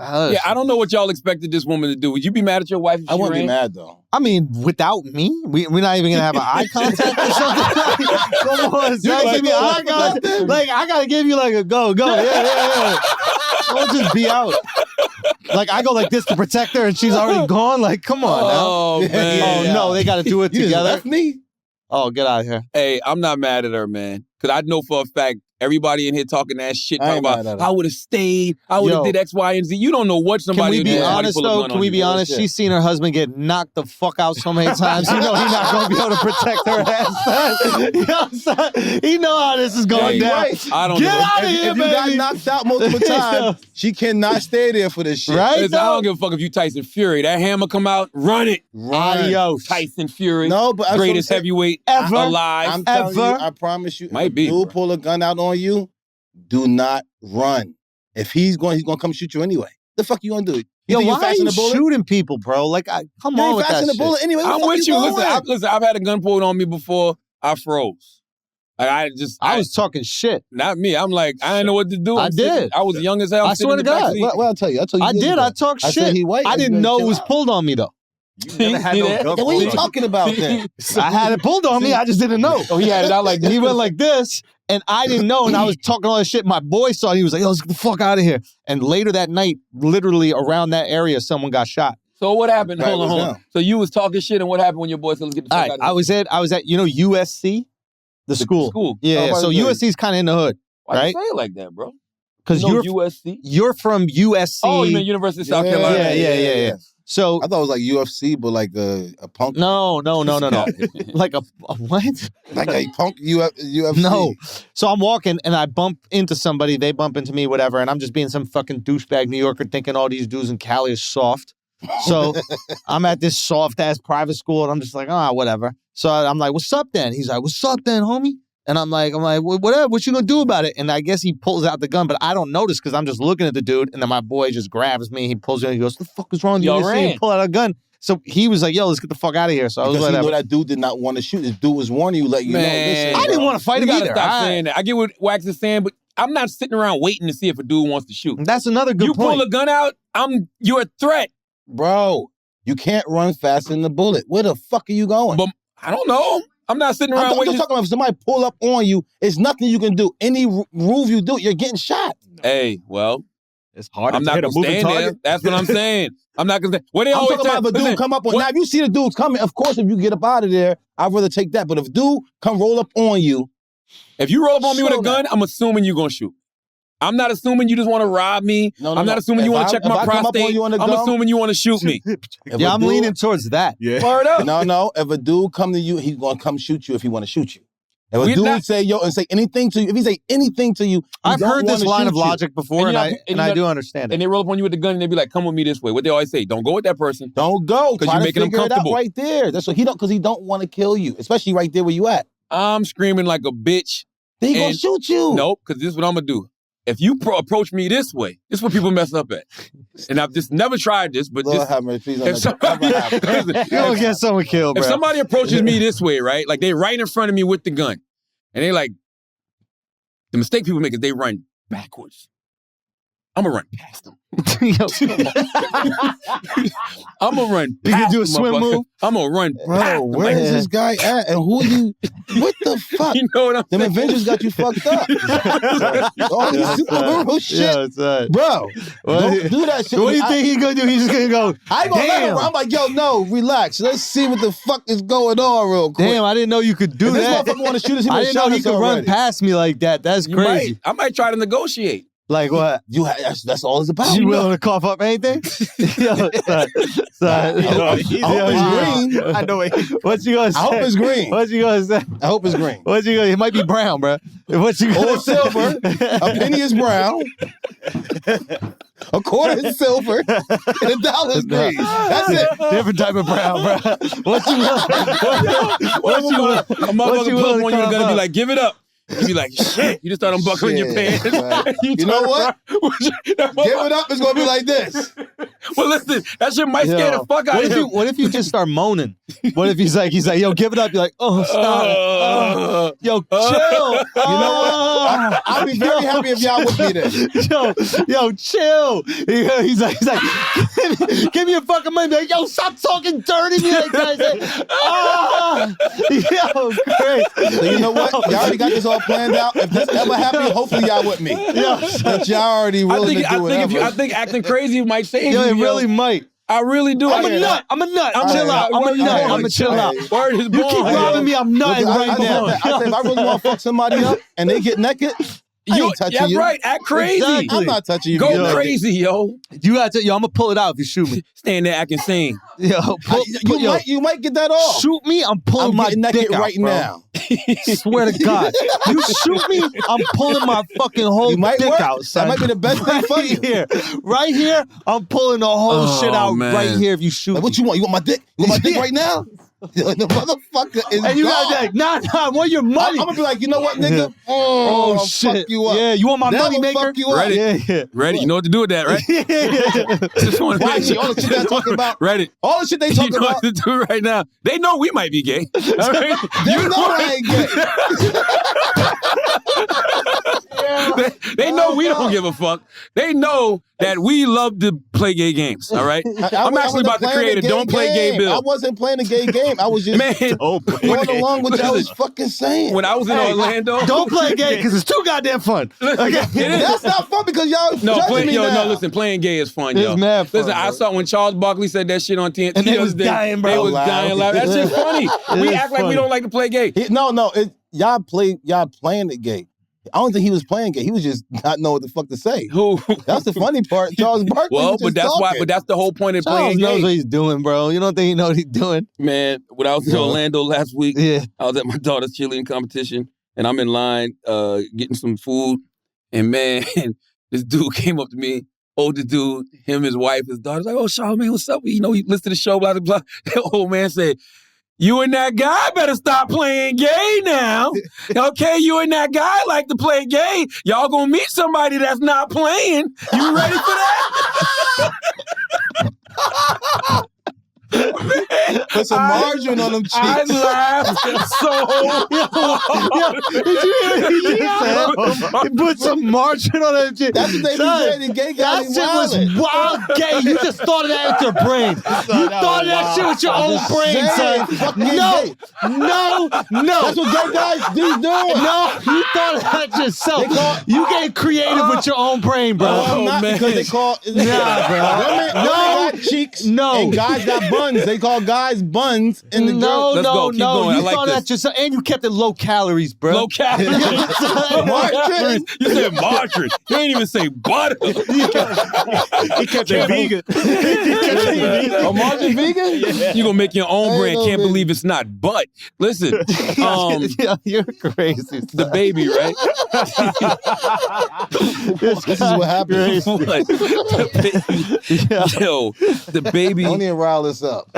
Yeah, I don't know what y'all expected this woman to do. Would you be mad at your wife if I she wouldn't be ran? mad though. I mean, without me, we're not even gonna have an eye contact or something. Come on, son, like, give me an eye contact. Like I gotta give you like a go, yeah. Don't just be out. Like I go like this to protect her, and she's already gone. Like, come on Oh, now. man. Oh no, they gotta do it You just together. left me? Oh, get out of here. Hey, I'm not mad at her, man. Because I know for a fact, everybody in here talking that shit, talking about, I would have stayed, I would have did X, Y, and Z. You don't know what somebody Can we be honest, though? Can we be honest? She's seen her husband get knocked the fuck out so many times. You know he's not going to be able to protect her ass. You know what I'm saying? He know how this is going down. Right. I don't Get know. out of here, If you got knocked out multiple times, she cannot stay there for this shit. Right? I don't give a fuck if you Tyson Fury. That hammer come out, run it. Adios. Tyson Fury. No, but greatest heavyweight ever alive. I'm telling you, I promise you, Might be. If dude pull a gun out on you, do not run. If he's gonna come shoot you anyway. The fuck you gonna do? Yo, why are you shooting people, bro? Like, come on with that shit. Bullet anyway. I'm with you. Listen, I've had a gun pulled on me before. I froze. Like I was talking shit. Not me. I'm like, I didn't know what to do. I did. I was young as hell. I swear to God. Well, I'll tell you. I did. I talked shit. I didn't know it was pulled on me, though. You never had no gun. What are you talking about then? I had it pulled on me. I just didn't know. Oh, he had it out like this. He went like this, and I didn't know, and I was talking all this shit. My boy saw it. He was like, yo, let's get the fuck out of here. And later that night, literally around that area, someone got shot. So what happened? Hold on. So you was talking shit, and what happened when your boy said, let's get the fuck out of here? I was at USC, the school. Yeah, so USC's kind of in the hood, Why right? you say it like that, bro? Because you're USC. You're from USC. Oh, you mean University of South Carolina? Yeah. So I thought it was like UFC, but like a punk. No. Like a what? Like a punk UFC. No. So I'm walking and I bump into somebody. They bump into me, whatever. And I'm just being some fucking douchebag New Yorker thinking all these dudes in Cali are soft. So I'm at this soft ass private school and I'm just like, whatever. So I'm like, what's up then? He's like, what's up then, homie? And I'm like, whatever, what you gonna do about it? And I guess he pulls out the gun, but I don't notice because I'm just looking at the dude, and then my boy just grabs me, he pulls it, and he goes, what the fuck is wrong with you? And pull out a gun. So he was like, yo, let's get the fuck out of here. So I was like, he knew that dude did not want to shoot. This dude was warning you, letting you know. Listen, I didn't want to fight him either. Stop saying that. I get what Wax is saying, but I'm not sitting around waiting to see if a dude wants to shoot. That's another good point. You pull a gun out, you're a threat. Bro, you can't run faster than the bullet. Where the fuck are you going? But I don't know. I'm not sitting around waiting. I'm just talking about if somebody pull up on you, it's nothing you can do. Any move you do, you're getting shot. Hey, well, it's hard I'm not going to stand there. That's what I'm saying. I'm not going to stand. I'm talking about if a dude come up on. Now, if you see the dudes coming, of course, if you get up out of there, I'd rather take that. But if dude come roll up on you. If you roll up on me with a gun, I'm assuming you're going to shoot. I'm not assuming you just want to rob me. I'm not assuming you want to check my prostate. I'm assuming you want to shoot me. Yeah, I'm leaning towards that. Yeah. Word up. No. If a dude come to you, he's going to come shoot you if he want to shoot you. If a dude say, yo, and say anything to you, if he say anything to you, I've heard this line of logic before, and I do understand it. And they roll up on you with the gun, and they be like, come with me this way. What they always say, don't go with that person. Don't go. Because you're making them comfortable. Right there. That's what because he don't want to kill you, especially right there where you at. I'm screaming like a bitch. Then he going to shoot you. Nope, because this is what I'm going to do. If you approach me this way, this is what people mess up at. And I've just never tried this, but Lord have mercy, if somebody, you don't get someone killed, bro. If somebody approaches me this way, right? Like they right in front of me with the gun, and they like, the mistake people make is they run backwards. I'm gonna run past them. I'm gonna run past You can do a swim move? I'm gonna run past them. Where is this guy at? And who are you? What the fuck? You know what I'm saying? Them Avengers got you fucked up. All these superhero shit. Bro, don't do that shit. What do you think he's gonna do? He's just gonna go, I ain't gonna let him. I'm like, yo, no, relax. Let's see what the fuck is going on real quick. Damn, I didn't know you could do that. This motherfucker want to shoot us. I didn't know he could run past me like that. That's crazy. I might try to negotiate. Like what? That's all it's about. You willing to cough up anything? I hope it's green. I know it. What you gonna say? I hope it's green. What you gonna say? I hope it's green. What you gonna? It might be brown, bro. What you gonna or silver? A penny is brown. A quarter is silver. And $1 is green. That's it. Different type of brown, bro. What you want? A motherfucker pull up on you and gonna be like, give it up. You be like, shit, you just start unbuckling your pants. Right. You know what? Give it up, it's going to be like this. Well, listen, that shit might scare the fuck out of you. What if you just start moaning? What if he's like, yo, give it up. You're like, oh, stop. Yo, chill. You know what? I'll be very happy if y'all with me then. Yo, chill. He's like, give me your fucking money. Be like, yo, stop talking dirty to me like that. Yo, great. So you know what? Y'all already got this all planned out. If this ever happens, hopefully y'all with me. Yeah. But y'all already willing to do whatever. I think acting crazy might save you. It really might. I really do. I'm a nut. I'm chill out. I'm a nut. I'm a chill out. Word is You keep robbing me. I'm nutting right now. I say if I really want to fuck somebody up and they get naked, I ain't touching you. That's right. Act crazy. Exactly. I'm not touching you. Go crazy, yo. You got to. Yo, I'm gonna pull it out if you shoot me. Stand there acting sane. Yo, you might get that off. Shoot me. I'm pulling my dick out right now. Swear to God, you shoot me. I'm pulling my fucking whole dick out. Son. That might be the best thing for you. Right here, I'm pulling the whole shit out right here. If you shoot, what you want? You want my dick? You want my dick right now? The motherfucker is and you gone. got that? Nah, I want your money. I'm gonna be like, you know what, nigga? Oh shit! Fuck you up. Yeah, you want my money maker? Fuck you up. Ready? Ready? You know what to do with that, right? Just want to make sure. All the shit they're talking about. Ready? All the shit they talking about. You know what to do right now. They know we might be gay. All right? They know I ain't gay. They know we don't give a fuck. They know that we love to play gay games. All right. I'm actually about to create a don't play gay bill. I wasn't playing a gay game. I was just going along with what I was fucking saying. When I was in Orlando, don't play gay because it's too goddamn fun. Okay? That's not fun because y'all judging me now. No, listen, playing gay is fun, yo. It's mad fun, listen, I saw when Charles Barkley said that shit on TNT. And they was dying, bro. They was dying laughing. That shit's funny. We act like we don't like to play gay. Y'all playing it gay. I don't think he was playing gay. He was just not knowing what the fuck to say. Who? That's the funny part. Charles Barkley. Well, but that's why. But that's the whole point of playing Charles knows gay. what he's doing, bro. You don't think he knows what he's doing? Man, when I was in Orlando last week, I was at my daughter's cheerleading competition, and I'm in line getting some food, and man, this dude came up to me. Older dude, him, his wife, his daughter's like, "Oh, Charlamagne, what's up? You know, he listened to the show, blah blah blah." The old man said, "You and that guy better stop playing gay now. Okay, you and that guy like to play gay. Y'all gonna meet somebody that's not playing. You ready for that?" Put some margarine on them cheeks. I laughed so hard. Did you hear? He put some margarine on them cheeks. That's what they be saying. The gay guy that shit was wild gay. You just thought of that with your brain. You thought of that shit with your own brain, son. No. That's what gay guys do doing. No, you thought of that yourself. You get creative with your own brain, bro. Oh, man. Because they call bro. Women got cheeks. No. And guys got buns. They call guys buns in the No. Let's go. Keep going. You I like thought this. that yourself, and you kept it low calories, bro. Low calories. Margarine. You said margarine. You ain't even say butter. He kept it vegan. Oh, margarine vegan? Yeah. You gonna make your own brand. Can't believe it's not. But listen, you're crazy. The baby, right? This is what happens. Yo, the baby. Don't even rile this up.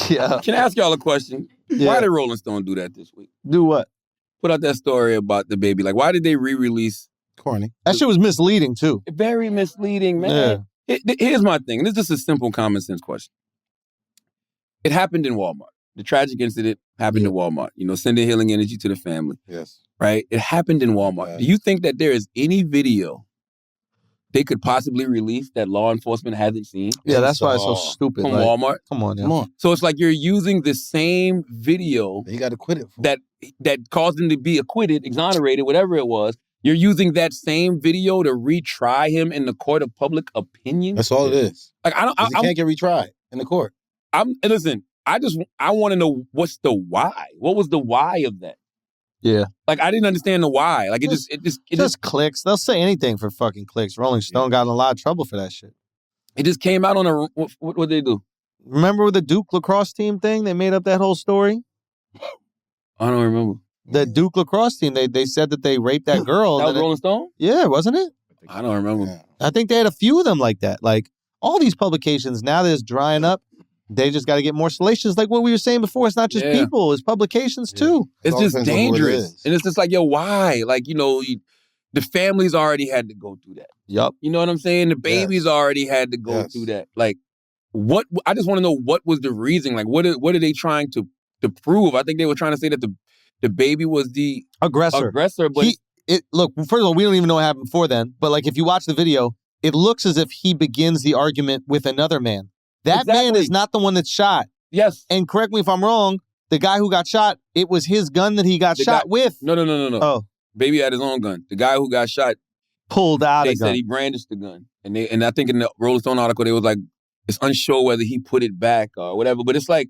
Yeah. Can I ask y'all a question? Yeah. Why did Rolling Stone do that this week? Do what? Put out that story about the baby. Like, why did they re-release? Corny. That shit was misleading too. Very misleading, man. Here's my thing, and this is just a simple common sense question. It happened in Walmart. The tragic incident happened in Walmart. You know, sending healing energy to the family. Yes. Right? It happened in Walmart. Yeah. Do you think that there is any video they could possibly release that law enforcement hasn't seen? Yeah, that's why it's so stupid. From like, Walmart? Come on, yeah. Come on. So it's like you're using the same video You got to quit it. that caused him to be acquitted, exonerated, whatever it was. You're using that same video to retry him in the court of public opinion. That's all it is. Like I can't get retried in the court. Listen. I want to know what's the why. What was the why of that? Yeah. Like I didn't understand the why. Like it just clicks. They'll say anything for fucking clicks. Rolling Stone got in a lot of trouble for that shit. It just came out on a what did they do? Remember with the Duke lacrosse team thing? They made up that whole story. I don't remember. The Duke lacrosse team, they said that they raped that girl. That was Rolling Stone? Yeah, wasn't it? I don't remember. I think they had a few of them like that. Like all these publications, now that it's drying up, they just got to get more salacious. Like what we were saying before, it's not just people, it's publications too. It's just dangerous. And it's just like, yo, why? Like, you know, the families already had to go through that. Yup. You know what I'm saying? The babies already had to go through that. Like, what? I just want to know what was the reason. Like, what are they trying to prove? I think they were trying to say that the baby was the aggressor. But look, first of all, we don't even know what happened before then. But like, if you watch the video, it looks as if he begins the argument with another man. That man is not the one that's shot. Yes. And correct me if I'm wrong, the guy who got shot, it was his gun that he got shot with. No. Oh. Baby had his own gun. The guy who got shot pulled out a gun. They said he brandished the gun. And I think in the Rolling Stone article, they was like, it's unsure whether he put it back or whatever. But it's like,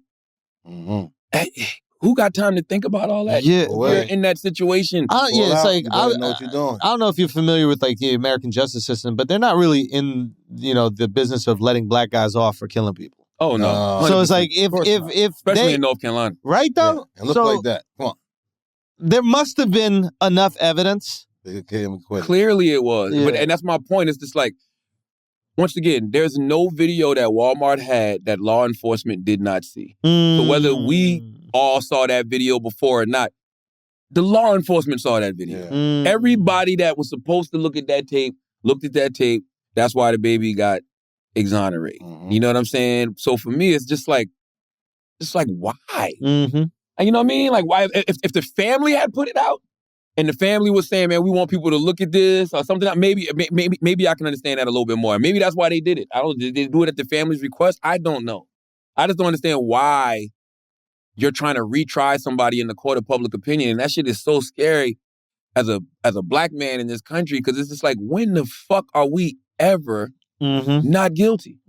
hey, who got time to think about all that? Yeah, you're in that situation. It's like I know what you're doing. I don't know if you're familiar with like the American justice system, but they're not really in the business of letting black guys off for killing people. Oh no! So it's like if especially in North Carolina, right though, and look like that. Come on, there must have been enough evidence. Clearly, it was, Yeah. and that's my point. It's just like, once again, there's no video that Walmart had that law enforcement did not see. So whether we all saw that video before or not, the law enforcement saw that video. Everybody that was supposed to look at that tape looked at that tape. That's why the baby got exonerated. You know what I'm saying? So for me, it's just like why? You know what I mean? Like, why? If the family had put it out and the family was saying, man, we want people to look at this or something, maybe I can understand that a little bit more. Maybe that's why they did it. Did they do it at the family's request? I don't know. I just don't understand why you're trying to retry somebody in the court of public opinion. And that shit is so scary as a black man in this country, because it's just like, when the fuck are we ever not guilty?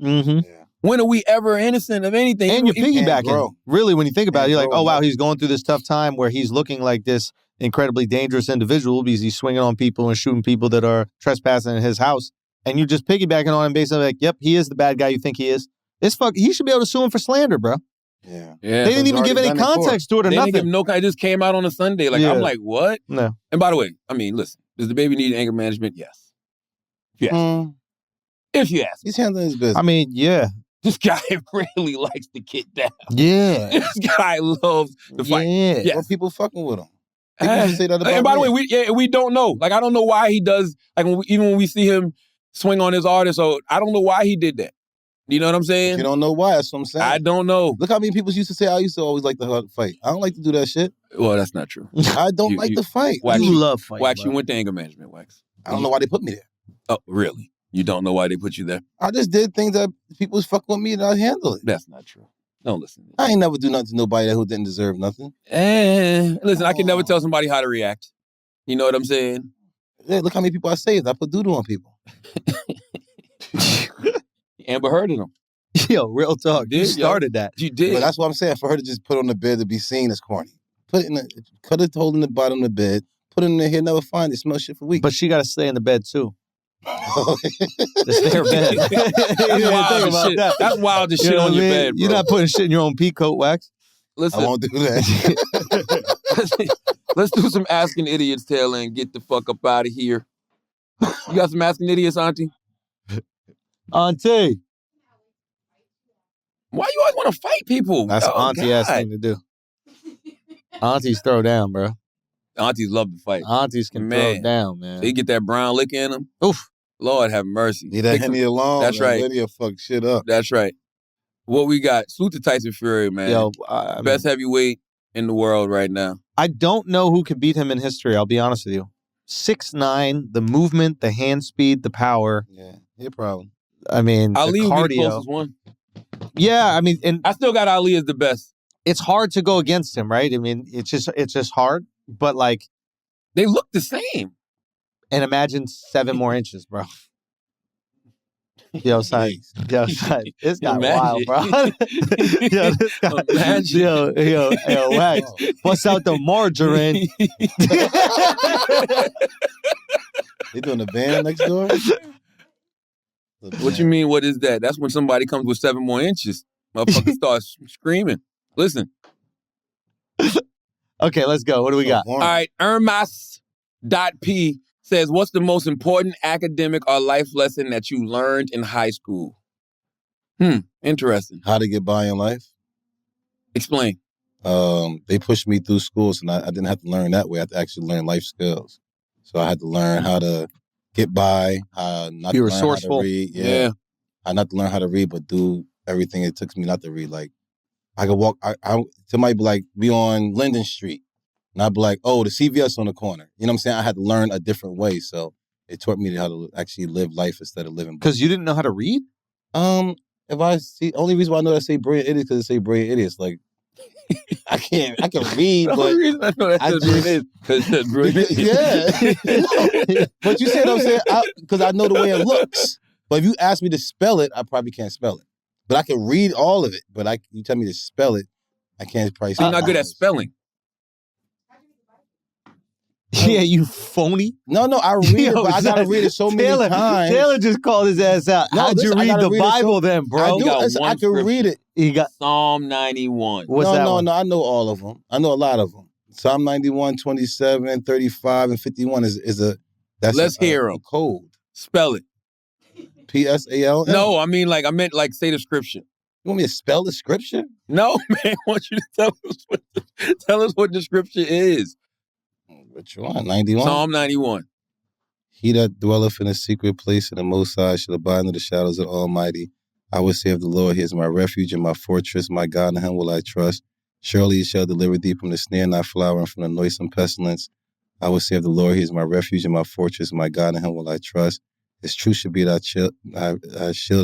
When are we ever innocent of anything? And you're piggybacking. Really, when you think about it, you're like, oh, wow, he's going through this tough time where he's looking like this incredibly dangerous individual because he's swinging on people and shooting people that are trespassing in his house. And you're just piggybacking on him based on like, yep, he is the bad guy you think he is. He should be able to sue him for slander, bro. Yeah. They didn't even give any context to it or nothing. They didn't give it just came out on a Sunday. Like, I'm like, what? No. And by the way, I mean, listen, does the baby need anger management? Yes. If you ask. He's handling his business. I mean, yeah. This guy really likes to get down. Yeah. This guy loves the fight. Yeah. Yes. Well, people fucking with him. People say that about and by the me. way, we don't know. Like, I don't know why he does, like, even when we see him swing on his artist, so I don't know why he did that. You know what I'm saying? You don't know why. That's what I'm saying. I don't know. Look how many people used to say I used to always like to fight. I don't like to do that shit. Well, that's not true. I don't like to fight. Wax, you love fighting. Wax, you went to anger management, Wax. I don't know why they put me there. Oh, really? You don't know why they put you there? I just did things that people was fucking with me and I handle it. That's not true. Don't listen to me. I ain't never do nothing to nobody who didn't deserve nothing. Listen, I can never tell somebody how to react. You know what I'm saying? Yeah, look how many people I saved. I put doo-doo on people. Amber Heard in them. Yo, real talk. You started that. You did. But that's what I'm saying. For her to just put on the bed to be seen as corny. Cut a hole in the bottom of the bed. Put it in there, never find it. Smell shit for weeks. But she got to stay in the bed too. That's wild. That's wild to shit on your bed, bro. You're not putting shit in your own pea coat, Wax. Listen, I won't do that. Let's do some Asking Idiots, Taylor, and get the fuck up out of here. You got some Asking Idiots, Auntie? Auntie. Why you always want to fight people? That's an auntie-ass thing to do. Aunties throw down, bro. Aunties love to fight. Aunties can throw down, man. They get that brown lick in them. Oof. Lord have mercy. Leave that Henny alone. That's right. Henny will fuck shit up. That's right. What we got? Salute to Tyson Fury, man. Yo, best heavyweight in the world right now. I don't know who could beat him in history, I'll be honest with you. 6'9", the movement, the hand speed, the power. Yeah, no problem. I mean, Ali the would cardio. be the closest one. Yeah, I mean, and I still got Ali as the best. It's hard to go against him, right? I mean, it's just hard. But like, they look the same. And imagine 7 more inches, bro. Yo, son. This got wild, bro. Yo, this guy. Yo, Wax. Bust out the margarine. They doing a band next door? What you mean, what is that? That's when somebody comes with 7 more inches. Motherfucker starts screaming. Listen. Okay, let's go. What do we got? All right, Ermas.p says, what's the most important academic or life lesson that you learned in high school? Interesting. How to get by in life. Explain. They pushed me through school, so I didn't have to learn that way. I had to actually learn life skills. So I had to learn how to get by, not be to resourceful. Learn how to read. Yeah. I not to learn how to read, but do everything it took me not to read. Like, I could walk, somebody be like, be on Linden Street. And I'd be like, oh, the CVS on the corner. You know what I'm saying? I had to learn a different way. So it taught me how to actually live life instead of living. Because you didn't know how to read? If I see, only reason why I know that say brilliant idiots because it say brilliant idiots. Like, I can read, the but only reason I know that's brilliant is because it says brilliant. Yeah. But you see what I'm saying? Because I know the way it looks. But if you ask me to spell it, I probably can't spell it. But I can read all of it. But you tell me to spell it, I can't probably say. I'm not good at spelling. Yeah, you phony. No, I read it, but I gotta read it so many times. Taylor just called his ass out. No, How'd you read the Bible then, bro? I can read it. He got Psalm 91. What's that one? No, I know all of them. I know a lot of them. Psalm 91, 27, 35, and 51 is a. Let's hear them. Code. Spell it. PSAL. No, I meant like say the scripture. You want me to spell the scripture? No, man. I want you to tell us what the scripture is. Which one? 91? Psalm 91. He that dwelleth in a secret place in the Most High shall abide under the shadows of the Almighty. I will say of the Lord, He is my refuge and my fortress, my God, in Him will I trust. Surely He shall deliver thee from the snare and thy flower and from the noisome pestilence. I will say of the Lord, He is my refuge and my fortress, my God, in Him will I trust. His truth should be thy shield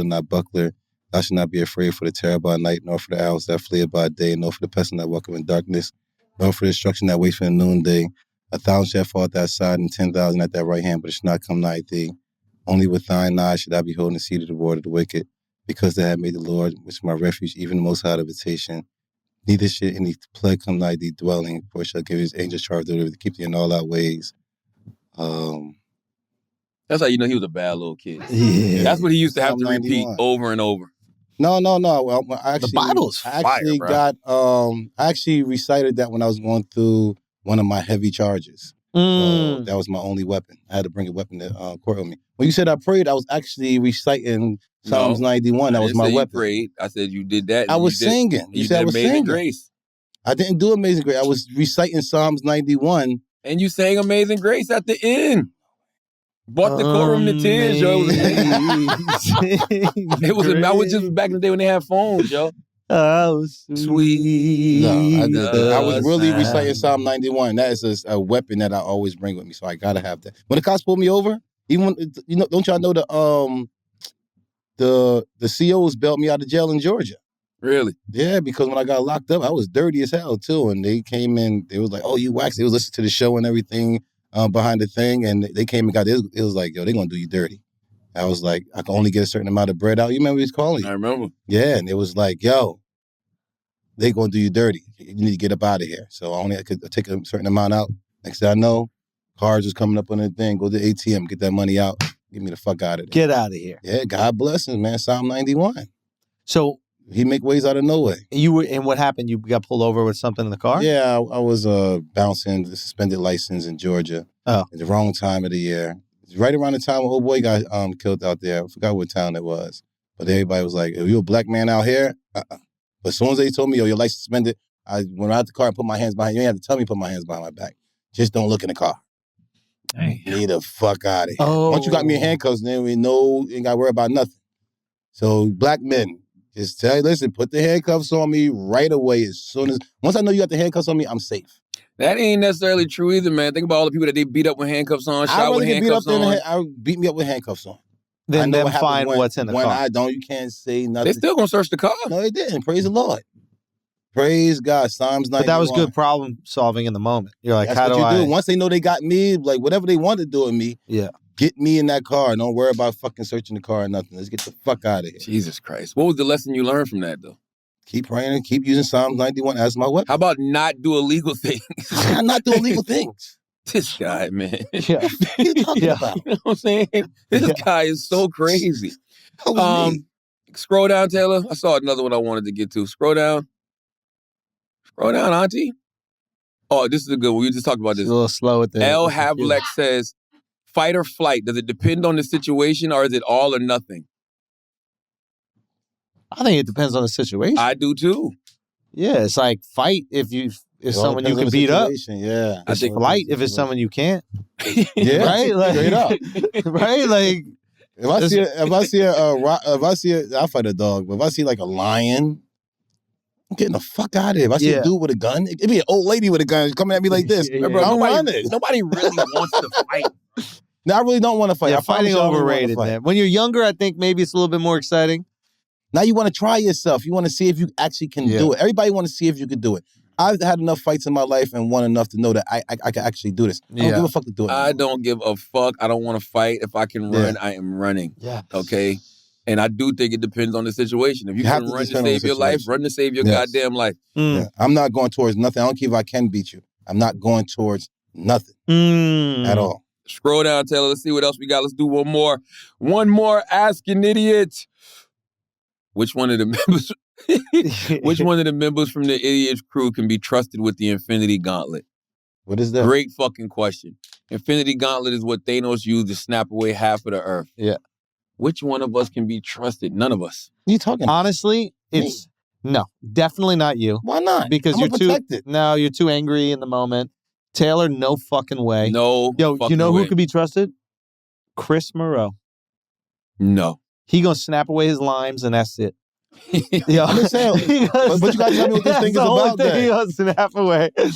and thy buckler. Thou shalt not be afraid for the terror by night, nor for the arrows that flee by day, nor for the pestilence that walketh in darkness, nor for the destruction that waits for the noonday. 1,000 shall fall at thy side, and 10,000 at thy right hand, but it shall not come nigh thee. Only with thine eyes should I behold the seed of the reward of the wicked, because they have made the Lord, which is my refuge, even the Most High habitation. Neither should any plague come nigh thee dwelling, for he shall give his angels charge to keep thee in all thy ways. That's how you know he was a bad little kid. Yeah. That's what he used to have Psalm to repeat 91. over and over. No. Well, actually, The Bible's I actually fire, bro. I actually recited that when I was going through one of my heavy charges. So that was my only weapon. I had to bring a weapon to court with me. When you said I prayed, I was actually reciting Psalms 91. That was my weapon. You prayed. I said you did that. I was singing. You said did I was Amazing singing. Grace. I didn't do Amazing Grace. I was reciting Psalms 91. And you sang Amazing Grace at the end. Brought the courtroom to tears, yo. It was just back in the day when they had phones, yo. Oh, sweet. No, I was really reciting Psalm 91. That is a weapon that I always bring with me, so I gotta have that. When the cops pulled me over, even when, don't y'all know the COs bailed me out of jail in Georgia? Really? Yeah, because when I got locked up, I was dirty as hell too, and they came in. They was like, "Oh, you waxed." They was listening to the show and everything behind the thing, and they came and got it. It was like, "Yo, they gonna do you dirty." I was like, I can only get a certain amount of bread out. You remember he was calling you? I remember. Yeah, and it was like, yo, they gonna do you dirty. You need to get up out of here. So I could take a certain amount out. Next thing I know, cars was coming up on the thing. Go to the ATM, get that money out. Get me the fuck out of there. Get out of here. Yeah, God bless him, man. Psalm 91. So he make ways out of no way. And what happened? You got pulled over with something in the car? Yeah, I was bouncing the suspended license in Georgia. Oh. At the wrong time of the year. Right around the time when old boy got killed out there. I forgot what town it was. But everybody was like, are you a black man out here? But as soon as they told me, yo, your license suspended, I went out the car and put my hands behind. You ain't have to tell me to put my hands behind my back. Just don't look in the car. Dang. Get the fuck out of here. Oh. Once you got me in handcuffs, then we know you ain't got to worry about nothing. So black men, just tell you, listen, put the handcuffs on me right away. Once I know you got the handcuffs on me, I'm safe. That ain't necessarily true either, man. Think about all the people that they beat up with handcuffs on, shot with handcuffs on. I beat me up with handcuffs on. Then find what's in the car. When I don't, you can't say nothing. They still gonna search the car. No, they didn't. Praise the Lord. Praise God. Psalms 91. But that was good problem solving in the moment. You're like, That's how what do you do. Once they know they got me, like whatever they want to do with me, yeah, get me in that car. Don't worry about fucking searching the car or nothing. Let's get the fuck out of here. Jesus Christ. What was the lesson you learned from that, though? Keep praying and keep using Psalms 91 as my weapon. How about not do illegal things? I'm not doing illegal things. This guy, man. Yeah. What are you talking about? You know what I'm saying? This guy is so crazy. Scroll down, Taylor. I saw another one I wanted to get to. Scroll down. Scroll down, Auntie. Oh, this is a good one. We just talked about this. A little slow with that. L. Havleck says, fight or flight. Does it depend on the situation or is it all or nothing? I think it depends on the situation. I do too. Yeah, it's like fight if someone you can beat up. Yeah. I think flight if it's someone you can't. Yeah. Right? Like, straight up. Right? Like if I see I'll fight a dog, but if I see like a lion, I'm getting the fuck out of here. If I see a dude with a gun, it'd be an old lady with a gun coming at me like this. Bro, nobody really wants to fight. No, I really don't want to fight. Yeah, fighting overrated, man. When you're younger, I think maybe it's a little bit more exciting. Now you want to try yourself. You want to see if you actually can do it. Everybody want to see if you can do it. I've had enough fights in my life and won enough to know that I can actually do this. I don't give a fuck to do it. I don't give a fuck. I don't want to fight. If I can run, I am running. Yeah. Okay? And I do think it depends on the situation. If you can run to save your life, run to save your goddamn life. Yeah. I'm not going towards nothing. I don't care if I can beat you. I'm not going towards nothing at all. Scroll down, Taylor. Let's see what else we got. Let's do one more. One more Ask an Idiot. Which one of the members from the Idiots crew can be trusted with the Infinity Gauntlet? What is that? Great fucking question. Infinity Gauntlet is what Thanos used to snap away half of the Earth. Yeah. Which one of us can be trusted? None of us. What are you talking about? Honestly, it's no, definitely not you. Why not? Because you're too angry in the moment. Taylor, no fucking way. No. Yo, you know way. who could be trusted? Chris Moreau. No. He gonna snap away his limes and that's it. Yeah, I'm just saying. But you gotta tell me what this thing is about. He gonna snap away. I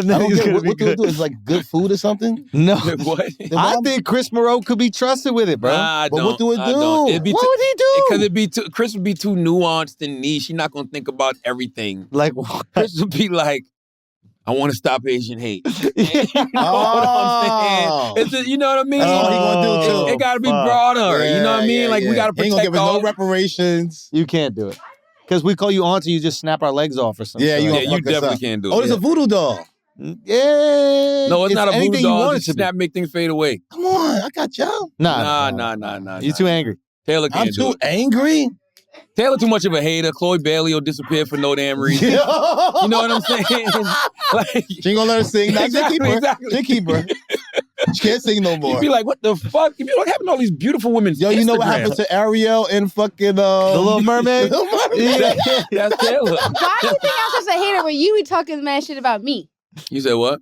don't get what do we do? Is like good food or something? No. What? I think Chris Moreau could be trusted with it, bro. But what do it do? What would he do? Because Chris would be too nuanced and niche. He's not gonna think about everything. Like what? Chris would be like, I want to stop Asian hate. You know what I'm saying? You know what I mean? That's all he gonna do too. It gotta be broader. You know what I mean? Like we gotta He ain't protect gonna give us all. no reparations. You can't do it. Because we call you auntie, you just snap our legs off or something. Yeah, you definitely can't do it. Oh, there's a voodoo doll. Yeah. No, it's not a voodoo anything doll. you want Just it to be. snap, make things fade away. Come on, I got y'all. Nah. You're too angry. Taylor can't I'm do too it. angry. Taylor too much of a hater. Chloe Bailey will disappear for no damn reason. You know what I'm saying? Like, She ain't gonna let her sing. Nah, Exactly, She keep her. She can't sing no more. you'd be like, what the fuck? What happened to all these beautiful women's Yo, you know what Instagram? happened to Ariel and fucking The Little Mermaid? Little Mermaid. That's Taylor. Why do you think I'm such a hater when you be talking mad shit about me? You said what?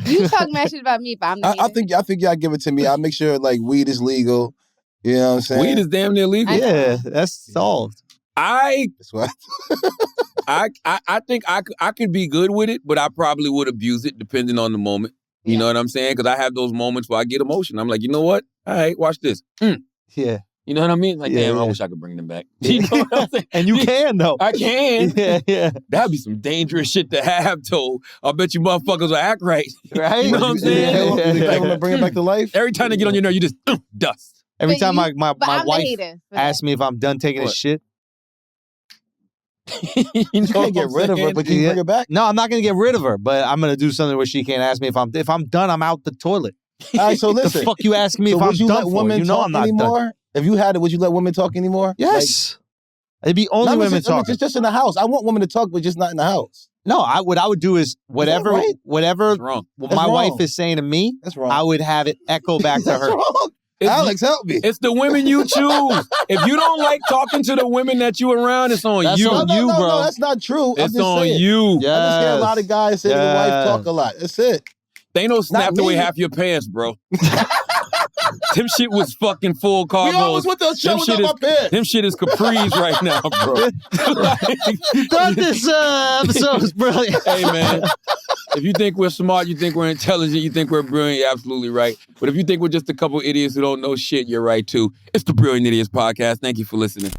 You talk mad shit about me, but I'm not. I think y'all give it to me. I'll make sure like weed is legal. You know what I'm saying? Weed is damn near legal. Yeah, that's solved. That's what. I think I could be good with it, but I probably would abuse it depending on the moment. You know what I'm saying? Because I have those moments where I get emotion. I'm like, you know what? All right, watch this. Yeah. You know what I mean? Like, damn, I Yeah. wish I could bring them back. You know what I'm saying? And you can, though. I can. Yeah. That'd be some dangerous shit to have, though. I bet you motherfuckers will act right. Right? You know what I'm saying? I'm gonna bring it back to life. Every time they get on your nerve, you just dust. Every But time you- my but I'm the wife hater for asks that. me if I'm done taking a What? shit. You You can't get rid of her, but you can bring her back. No, I'm not gonna get rid of her, but I'm gonna do something where she can't ask me if I'm done. I'm out the toilet. All right, so The listen. fuck you asking me So if I'm would you done let for? women You know talk I'm not anymore? done. If you had it, would you let women talk anymore? Yes. It'd be Like, only not women just, talking. just in the house. I want women to talk, but just not in the house. No, what I would do is whatever right? whatever That's wrong. That's my wrong. wife is saying to me, That's wrong. I would have it echo back to That's her. wrong. Alex, help me. It's the women you choose. If you don't like talking to the women that you around, it's on That's you. on No, you, bro. No, that's not true. I'm It's just on saying. you. Yeah. I just hear a lot of guys say their wife Yes. talk a lot. That's it. Thanos snapped me. away half your pants, bro. Them shit was fucking full cargos. We always went to a show Them without shit my pants. Them shit is capris right now, bro. Thought this episode was brilliant. Hey, man. If you think we're smart, you think we're intelligent, you think we're brilliant, you're absolutely right. But if you think we're just a couple idiots who don't know shit, you're right, too. It's the Brilliant Idiots Podcast. Thank you for listening.